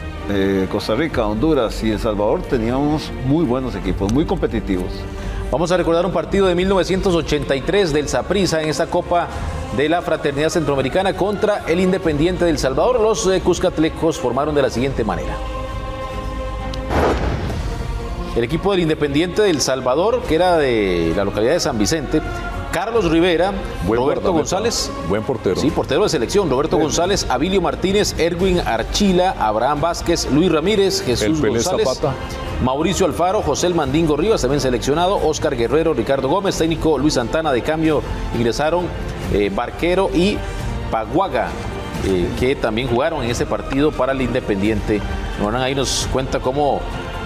Costa Rica, Honduras y El Salvador teníamos muy buenos equipos, muy competitivos. Vamos a recordar un partido de 1983 del Saprissa en esta Copa de la Fraternidad Centroamericana contra el Independiente del Salvador. Los cuscatlecos formaron de la siguiente manera. El equipo del Independiente del Salvador, que era de la localidad de San Vicente, Carlos Rivera, Roberto González. Buen portero. Sí, portero de selección. Roberto González, Abilio Martínez, Erwin Archila, Abraham Vázquez, Luis Ramírez, Jesús González, Zapata, Mauricio Alfaro, José el Mandingo Rivas, también seleccionado, Oscar Guerrero, Ricardo Gómez, técnico Luis Santana. De cambio ingresaron Barquero y Paguaga, que también jugaron en ese partido para el Independiente. Ahí nos cuenta cómo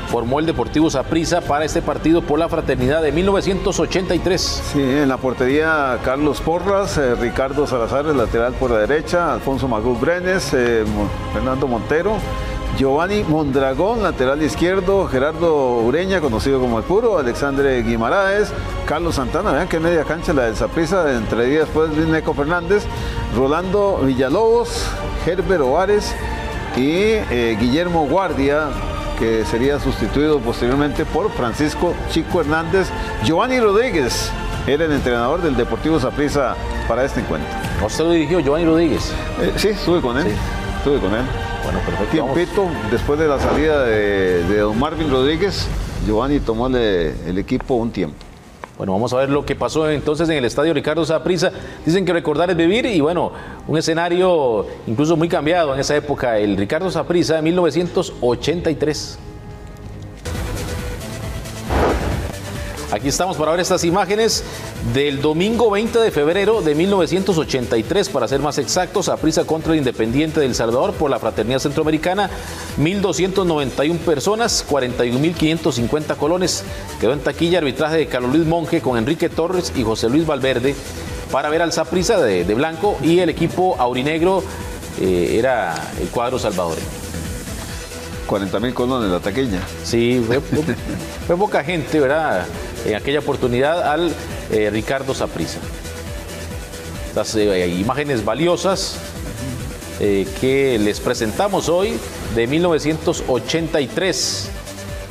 formó el Deportivo Saprissa para este partido por la Fraternidad de 1983. Sí, en la portería Carlos Porras, Ricardo Salazar, el lateral por la derecha, Alfonso Magú Brenes, Fernando Montero, Giovanni Mondragón, lateral izquierdo, Gerardo Ureña, conocido como El Puro, Alexandre Guimaraes, Carlos Santana, vean que media cancha la del Saprissa, entre días después Luis Neco Fernández, Rolando Villalobos, Herbert Ovares y Guillermo Guardia, que sería sustituido posteriormente por Francisco Chico Hernández. Giovanni Rodríguez era el entrenador del Deportivo Saprissa para este encuentro. ¿Usted lo dirigió, Giovanni Rodríguez? Sí, estuve con él. Sí. Estuve con él. Bueno, perfecto. Tiempito, después de la salida de don Marvin Rodríguez, Giovanni tomó el equipo un tiempo. Bueno, vamos a ver lo que pasó entonces en el estadio Ricardo Saprissa. Dicen que recordar es vivir y bueno, un escenario incluso muy cambiado en esa época, el Ricardo Saprissa de 1983. Aquí estamos para ver estas imágenes del domingo 20 de febrero de 1983, para ser más exactos. Saprissa contra el Independiente del Salvador por la Fraternidad Centroamericana. 1.291 personas, 41.550 colones. Quedó en taquilla arbitraje de Carlos Luis Monge con Enrique Torres y José Luis Valverde para ver al Saprissa de blanco, y el equipo aurinegro era el cuadro salvadoreño. 40.000 colones la taquilla. Sí, fue poca gente, ¿verdad? En aquella oportunidad al Ricardo Saprissa. Estas imágenes valiosas que les presentamos hoy de 1983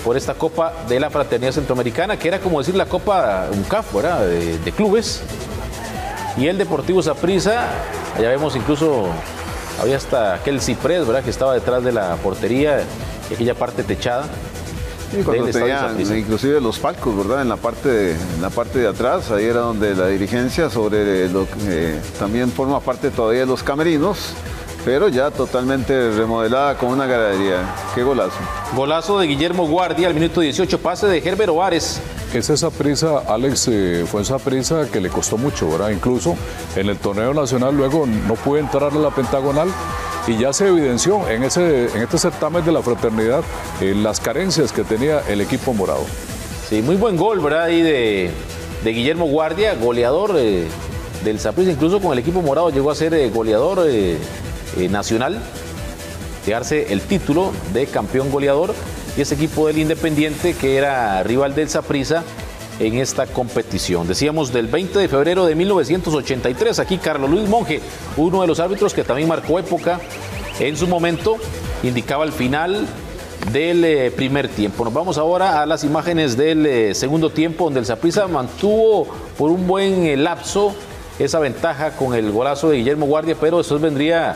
por esta Copa de la Fraternidad Centroamericana, que era como decir la Copa UNCAF, ¿verdad? De clubes. Y el Deportivo Saprissa, allá vemos incluso, había hasta aquel ciprés, ¿verdad?, que estaba detrás de la portería y aquella parte techada. Sí, cuando tenían inclusive los palcos, ¿verdad? En la parte de atrás, ahí era donde la dirigencia sobre lo que también forma parte todavía de los camerinos, pero ya totalmente remodelada con una galería. ¡Qué golazo! Golazo de Guillermo Guardia al minuto 18, pase de Herbert Ovares. Esa Saprissa, Alex, fue esa Saprissa que le costó mucho, ¿verdad? Incluso en el torneo nacional luego no pudo entrar a la pentagonal. Y ya se evidenció en este certamen de la fraternidad las carencias que tenía el equipo morado. Sí, muy buen gol, ¿verdad? Ahí de Guillermo Guardia, goleador del Saprissa, incluso con el equipo morado llegó a ser goleador nacional, llevarse el título de campeón goleador, y ese equipo del Independiente que era rival del Saprissa en esta competición. Decíamos del 20 de febrero de 1983, aquí Carlos Luis Monge, uno de los árbitros que también marcó época en su momento, indicaba el final del primer tiempo. Nos vamos ahora a las imágenes del segundo tiempo, donde el Saprissa mantuvo por un buen lapso esa ventaja con el golazo de Guillermo Guardia, pero después vendría,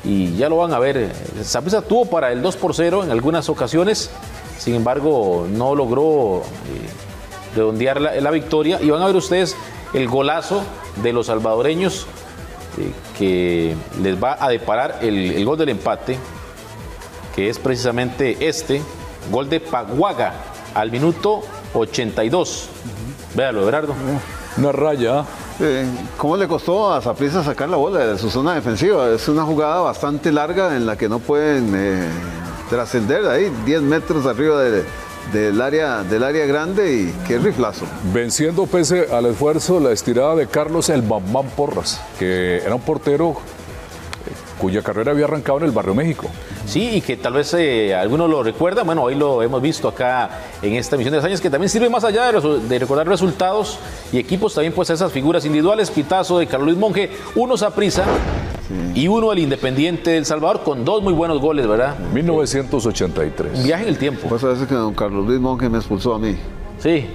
y ya lo van a ver, Saprissa tuvo para el 2-0 en algunas ocasiones, sin embargo no logró redondear la victoria, y van a ver ustedes el golazo de los salvadoreños que les va a deparar el gol del empate, que es precisamente este gol de Paguaga al minuto 82. Véalo, Everardo. Una raya. ¿Cómo le costó a Saprissa sacar la bola de su zona defensiva? Es una jugada bastante larga en la que no pueden trascender ahí 10 metros arriba del área grande, y qué riflazo. Venciendo pese al esfuerzo la estirada de Carlos el Bambam Porras, que era un portero cuya carrera había arrancado en el Barrio México. Sí, y que tal vez algunos lo recuerdan. Bueno, hoy lo hemos visto acá en esta emisión de Hazañas, que también sirve más allá de recordar resultados y equipos, también pues esas figuras individuales. Pitazo de Carlos Luis Monge, uno Saprissa y uno el Independiente del Salvador, con dos muy buenos goles, ¿verdad? 1983. Un viaje en el tiempo. Pues a veces que don Carlos Luis Monge me expulsó a mí. Sí.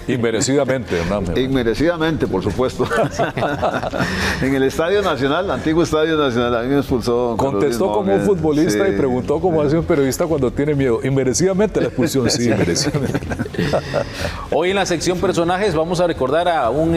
Inmerecidamente, Hernán. Inmerecidamente, por supuesto. En el Estadio Nacional, antiguo Estadio Nacional, a mí me expulsó. Contestó como un futbolista, sí, y preguntó como hace un periodista cuando tiene miedo. Inmerecidamente la expulsión, sí, inmerecidamente. Hoy en la sección personajes vamos a recordar a un,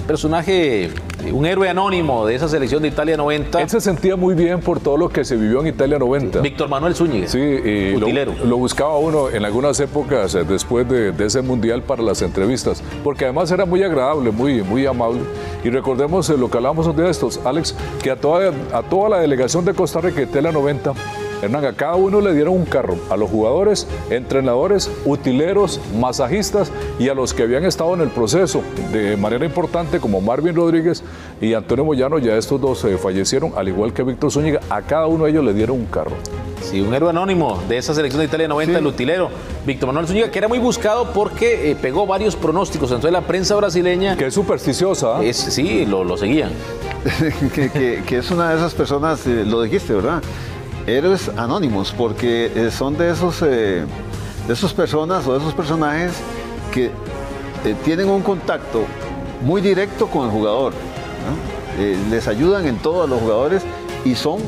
personaje, un héroe anónimo de esa selección de Italia 90. Él se sentía muy bien por todo lo que se vivió en Italia 90. Víctor Manuel Zúñiga. Sí, y lo buscaba uno en algunas épocas después de ese mundial para las entrevistas, porque además era muy agradable, muy amable. Y recordemos lo que hablábamos un día de estos, Alex, que a toda la delegación de Costa Rica de Italia 90, Hernán, a cada uno le dieron un carro, a los jugadores, entrenadores, utileros, masajistas, y a los que habían estado en el proceso de manera importante, como Marvin Rodríguez y Antonio Moyano. Ya estos dos fallecieron, al igual que Víctor Zúñiga. A cada uno de ellos le dieron un carro. Sí, un héroe anónimo de esa selección de Italia 90, sí. El utilero Víctor Manuel Zúñiga, que era muy buscado porque pegó varios pronósticos. Entonces la prensa brasileña, que es supersticiosa, sí, lo seguían. que es una de esas personas, lo dijiste, ¿verdad? Héroes anónimos, porque son de esos personas o de esos personajes que tienen un contacto muy directo con el jugador, ¿no? Les ayudan en todo a los jugadores y son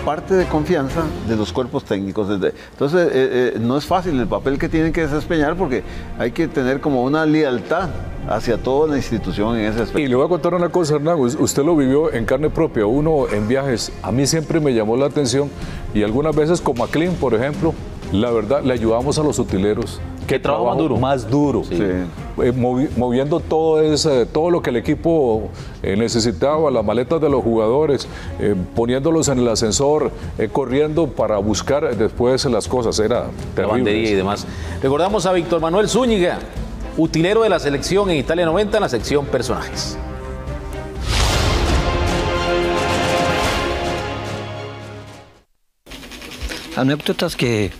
parte de confianza de los cuerpos técnicos. Entonces, no es fácil el papel que tienen que desempeñar porque hay que tener como una lealtad hacia toda la institución en ese aspecto. Y le voy a contar una cosa, Hernán, usted lo vivió en carne propia, uno en viajes. A mí siempre me llamó la atención y algunas veces como a Clean, por ejemplo, la verdad, le ayudamos a los utileros. ¿Qué trabajo más duro? Más duro. Sí. Moviendo todo lo que el equipo necesitaba, las maletas de los jugadores, poniéndolos en el ascensor, corriendo para buscar después las cosas. Era terrible. Lavandería y demás. Recordamos a Víctor Manuel Zúñiga, utilero de la selección en Italia 90 en la sección personajes. Anécdotas que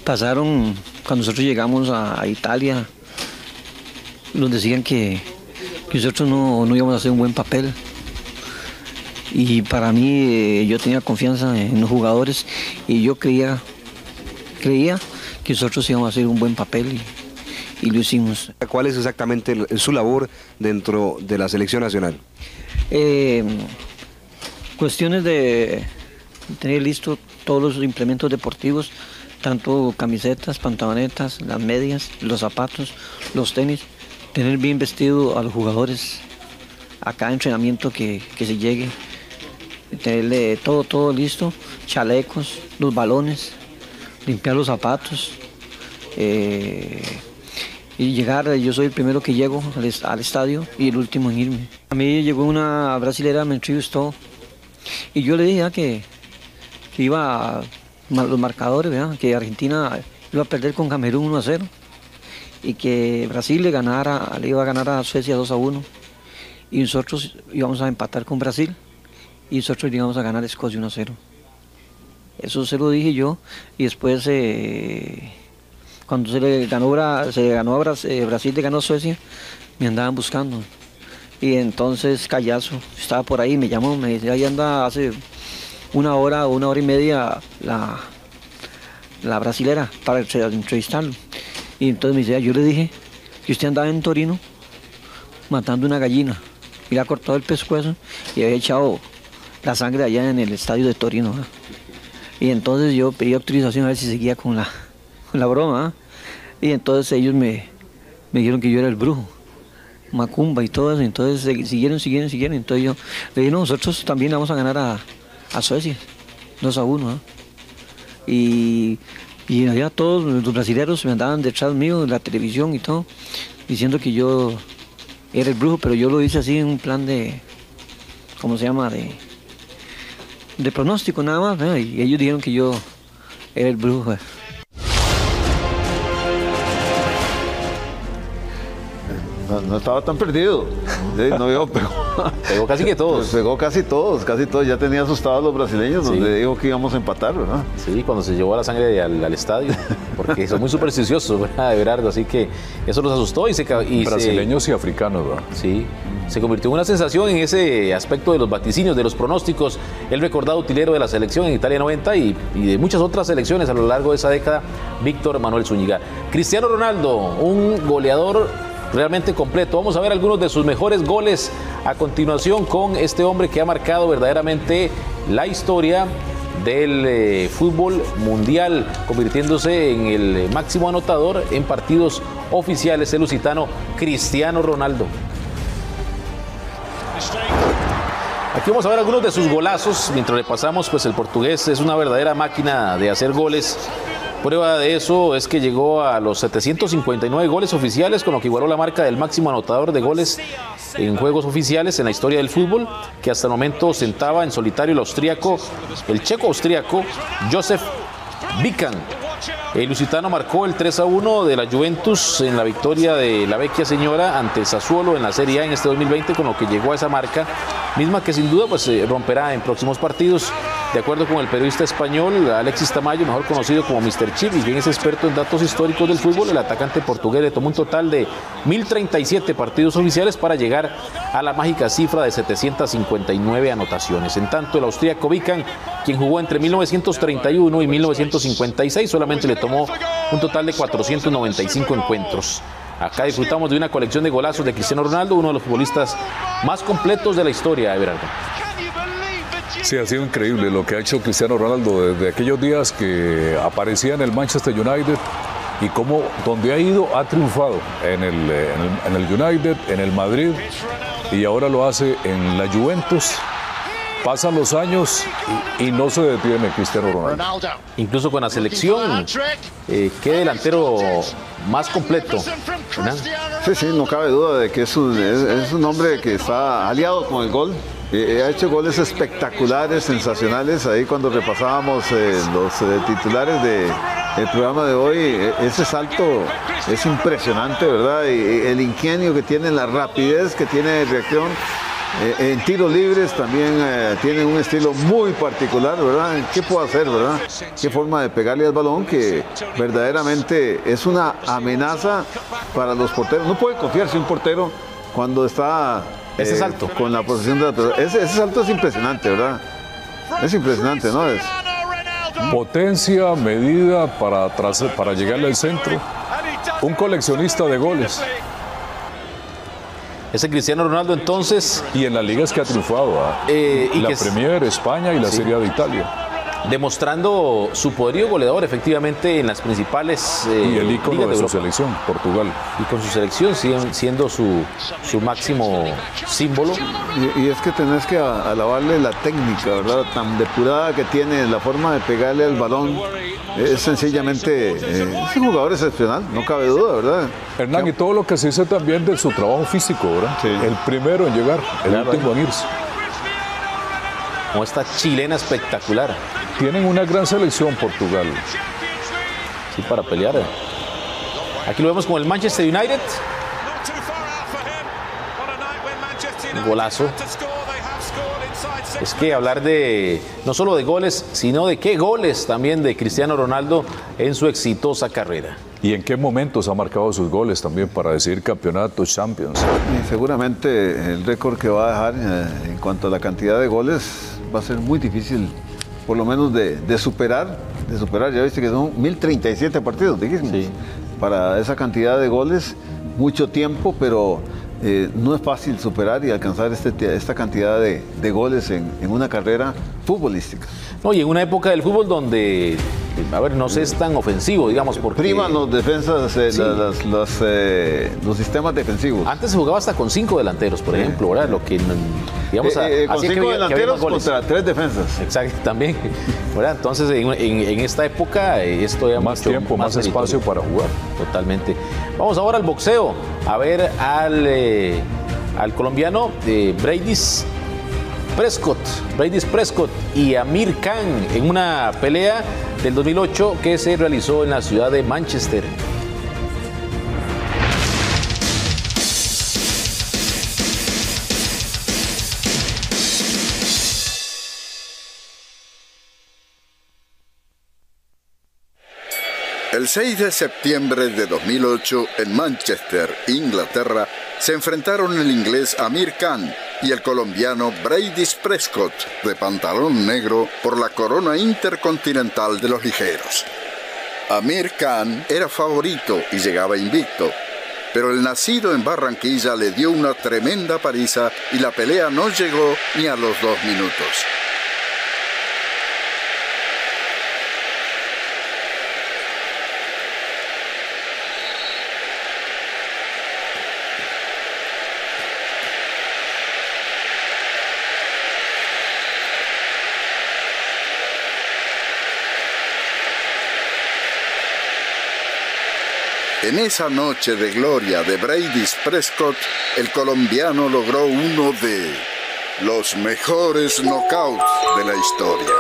pasaron cuando nosotros llegamos a Italia. Nos decían que nosotros no íbamos a hacer un buen papel. Y para mí, yo tenía confianza en los jugadores y yo creía que nosotros íbamos a hacer un buen papel y lo hicimos. ¿Cuál es exactamente su labor dentro de la selección nacional? Cuestiones de tener listo todos los implementos deportivos, tanto camisetas, pantalonetas, las medias, los zapatos, los tenis, tener bien vestido a los jugadores a cada entrenamiento que se llegue, tenerle todo listo, chalecos, los balones, limpiar los zapatos y llegar. Yo soy el primero que llego al estadio y el último en irme. A mí llegó una brasilera, me entrevistó y yo le dije que iba a los marcadores, ¿verdad? Que Argentina iba a perder con Camerún 1-0 y que Brasil le iba a ganar a Suecia 2-1 y nosotros íbamos a empatar con Brasil y nosotros íbamos a ganar a Escocia 1-0. Eso se lo dije yo y después cuando Brasil le ganó a Suecia, me andaban buscando y entonces Callazo estaba por ahí, me llamó, me dice, ahí anda hace una hora y media la brasilera para entrevistarlo. Y entonces me dice, yo le dije que usted andaba en Torino matando una gallina y le ha cortado el pescuezo y había echado la sangre allá en el estadio de Torino, ¿eh? Y entonces yo pedí autorización a ver si seguía con la broma, ¿eh? Y entonces ellos me dijeron que yo era el brujo, Macumba y todo eso. Entonces siguieron. Entonces yo le dije, no, nosotros también vamos a ganar a Suecia 2-1, ¿eh? Y allá todos los brasileños me andaban detrás mío en la televisión y todo, diciendo que yo era el brujo, pero yo lo hice así en un plan de, ¿cómo se llama? De pronóstico nada más, ¿eh? Y ellos dijeron que yo era el brujo. No estaba tan perdido. Pegó casi que todos. Pegó casi todos. Ya tenía asustados a los brasileños, sí. Donde dijo que íbamos a empatar, ¿verdad? Sí, cuando se llevó la sangre al estadio, porque son muy supersticiosos, ¿verdad, Everardo? Así que eso los asustó brasileños y africanos, ¿verdad? Sí, se convirtió en una sensación en ese aspecto de los vaticinios, de los pronósticos. El recordado utilero de la selección en Italia 90 y de muchas otras selecciones a lo largo de esa década, Víctor Manuel Zúñiga. Cristiano Ronaldo, un goleador realmente completo. Vamos a ver algunos de sus mejores goles a continuación con este hombre que ha marcado verdaderamente la historia del fútbol mundial, convirtiéndose en el máximo anotador en partidos oficiales, el lusitano Cristiano Ronaldo. Aquí vamos a ver algunos de sus golazos. Mientras le pasamos, pues el portugués es una verdadera máquina de hacer goles. Prueba de eso es que llegó a los 759 goles oficiales, con lo que igualó la marca del máximo anotador de goles en juegos oficiales en la historia del fútbol, que hasta el momento ostentaba en solitario el checo austríaco Josef Bican. El lusitano marcó el 3-1 de la Juventus en la victoria de la Vecchia Señora ante el Sassuolo en la Serie A en este 2020, con lo que llegó a esa marca, misma que sin duda pues romperá en próximos partidos. De acuerdo con el periodista español Alexis Tamayo, mejor conocido como Mr. Chip, y quien es experto en datos históricos del fútbol, el atacante portugués le tomó un total de 1037 partidos oficiales para llegar a la mágica cifra de 759 anotaciones. En tanto, el austríaco Bican, quien jugó entre 1931 y 1956, solamente le tomó un total de 495 encuentros. Acá disfrutamos de una colección de golazos de Cristiano Ronaldo, uno de los futbolistas más completos de la historia, Everardo. Sí, ha sido increíble lo que ha hecho Cristiano Ronaldo desde aquellos días que aparecía en el Manchester United y cómo donde ha ido ha triunfado en el United, en el Madrid y ahora lo hace en la Juventus. Pasan los años y no se detiene Cristiano Ronaldo. Incluso con la selección, qué delantero más completo, ¿verdad? Sí, no cabe duda de que es un hombre que está aliado con el gol. Ha hecho goles espectaculares, sensacionales. Ahí cuando repasábamos los titulares del programa de hoy, ese salto es impresionante, ¿verdad? Y el ingenio que tiene, la rapidez que tiene de reacción. En tiros libres también tiene un estilo muy particular, ¿verdad? ¿Qué puede hacer, verdad? Qué forma de pegarle al balón que verdaderamente es una amenaza para los porteros. No puede confiarse un portero cuando está ese salto con la posición de la pelota. Ese salto es impresionante, ¿verdad? Es impresionante, ¿no? Es potencia, medida para llegarle al centro. Un coleccionista de goles. Ese Cristiano Ronaldo entonces. Y en las ligas que ha triunfado, la Premier, España y la Serie A de Italia. Demostrando su poderío goleador efectivamente en las principales y el ícono de su selección, Portugal. Y con su selección siendo su máximo símbolo. Y es que tenés que alabarle la técnica, ¿verdad? Tan depurada que tiene, la forma de pegarle al balón. Es sencillamente es un jugador excepcional, no cabe duda, ¿verdad? Hernán, y todo lo que se dice también de su trabajo físico, ¿verdad? Sí. El primero en llegar, el último en irse. Como esta chilena espectacular. Tienen una gran selección Portugal. Sí, para pelear. Aquí lo vemos con el Manchester United. Golazo. Es que hablar de no solo de goles, sino de qué goles también de Cristiano Ronaldo en su exitosa carrera. ¿Y en qué momentos ha marcado sus goles también para decidir campeonatos, Champions? Y seguramente el récord que va a dejar en cuanto a la cantidad de goles va a ser muy difícil, por lo menos de superar. Ya viste que son 1037 partidos, dijimos. Sí. Para esa cantidad de goles, mucho tiempo, pero no es fácil superar y alcanzar esta cantidad de goles en una carrera futbolística. No, y en una época del fútbol donde, no se es tan ofensivo, digamos, porque priman los defensas, sí. Los sistemas defensivos. Antes se jugaba hasta con 5 delanteros, por ejemplo, ¿verdad? Lo que, digamos, con 5 delanteros contra 3 defensas. Exacto, también, ¿verdad? Entonces, en esta época, esto ya más tiempo, más espacio para jugar. Totalmente. Vamos ahora al boxeo, a ver al colombiano Brady Prescott y Amir Khan en una pelea del 2008 que se realizó en la ciudad de Manchester. El 6 de septiembre de 2008, en Manchester, Inglaterra, se enfrentaron el inglés Amir Khan y el colombiano Brady Prescott, de pantalón negro, por la corona intercontinental de los ligeros. Amir Khan era favorito y llegaba invicto, pero el nacido en Barranquilla le dio una tremenda paliza y la pelea no llegó ni a los 2 minutos. En esa noche de gloria de Brady Prescott, el colombiano logró uno de los mejores knockouts de la historia.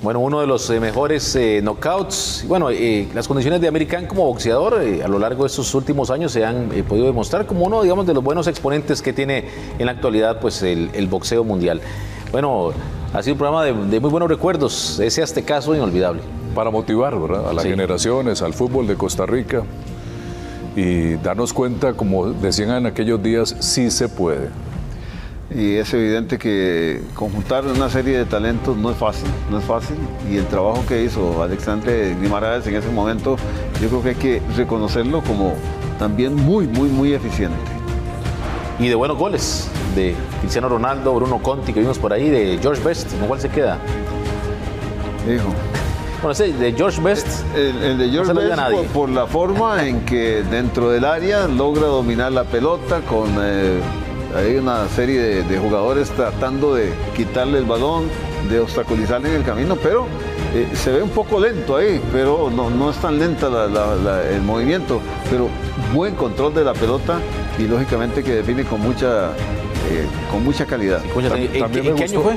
Bueno, uno de los mejores knockouts. Bueno, las condiciones de Amir Khan como boxeador a lo largo de estos últimos años se han podido demostrar como uno, digamos, de los buenos exponentes que tiene en la actualidad pues el boxeo mundial. Bueno, ha sido un programa de muy buenos recuerdos, ese aztecaso inolvidable. Para motivar, ¿verdad?, a las generaciones, al fútbol de Costa Rica y darnos cuenta, como decían en aquellos días, sí se puede. Y es evidente que conjuntar una serie de talentos no es fácil, y el trabajo que hizo Alexandre Guimaraes en ese momento, yo creo que hay que reconocerlo como también muy eficiente. y de buenos goles de Cristiano Ronaldo, Bruno Conti, que vimos por ahí, de George Best. ¿Con cuál se queda? Hijo. Bueno, ese de George Best. El de George no Best por la forma en que dentro del área logra dominar la pelota con hay una serie de jugadores tratando de quitarle el balón, de obstaculizarle en el camino, pero se ve un poco lento ahí, pero no es tan lenta el movimiento, pero buen control de la pelota y lógicamente que define con mucha calidad. ¿En qué año fue?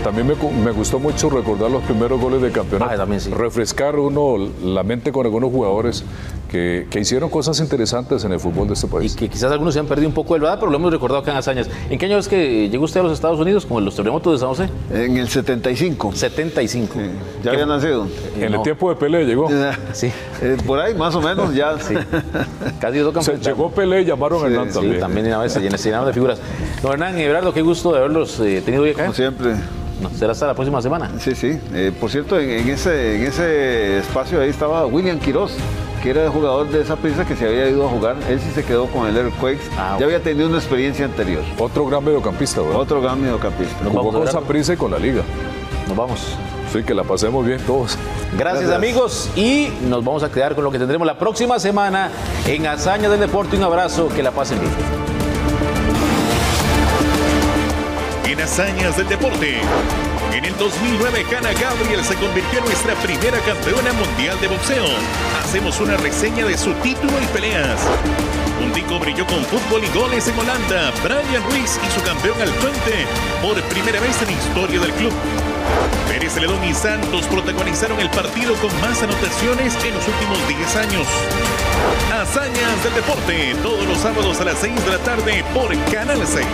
También me gustó mucho recordar los primeros goles del campeonato. También, sí. Refrescar la mente con algunos jugadores que hicieron cosas interesantes en el fútbol de este país. Y que quizás algunos se han perdido un poco el verdad, pero lo hemos recordado acá en Hazañas. ¿En qué año es que llegó usted a los Estados Unidos con los terremotos de San José? En el 75. 75. Sí, ya había nacido. En el tiempo de Pelé llegó. Sí. Por ahí, más o menos, ya. Sí. Casi dos campeones. Llegó Pelé y llamaron a Hernán también. Sí, también una vez se llenaron de figuras. Don Hernán y Everardo, qué gusto de haberlos tenido hoy acá. Como siempre. No, será hasta la próxima semana. Sí. Por cierto, en ese espacio ahí estaba William Quiroz, que era el jugador de Saprissa que se había ido a jugar. Él sí se quedó con el Earthquakes. Ya había tenido una experiencia anterior. Otro gran mediocampista, ¿verdad? Otro gran mediocampista. Jugó con Saprissa y con la Liga. Nos vamos. Sí, que la pasemos bien todos. Gracias, amigos, y nos vamos a quedar con lo que tendremos la próxima semana en Hazañas del Deporte. Un abrazo, que la pasen bien. En Hazañas del Deporte. En el 2009, Hanna Gabriel se convirtió en nuestra primera campeona mundial de boxeo. Hacemos una reseña de su título y peleas. Un tico brilló con fútbol y goles en Holanda. Brian Ruiz y su campeón al frente por primera vez en la historia del club. Pérez Celedón y Santos protagonizaron el partido con más anotaciones en los últimos 10 años. Hazañas del Deporte, todos los sábados a las 6 de la tarde por Canal 6.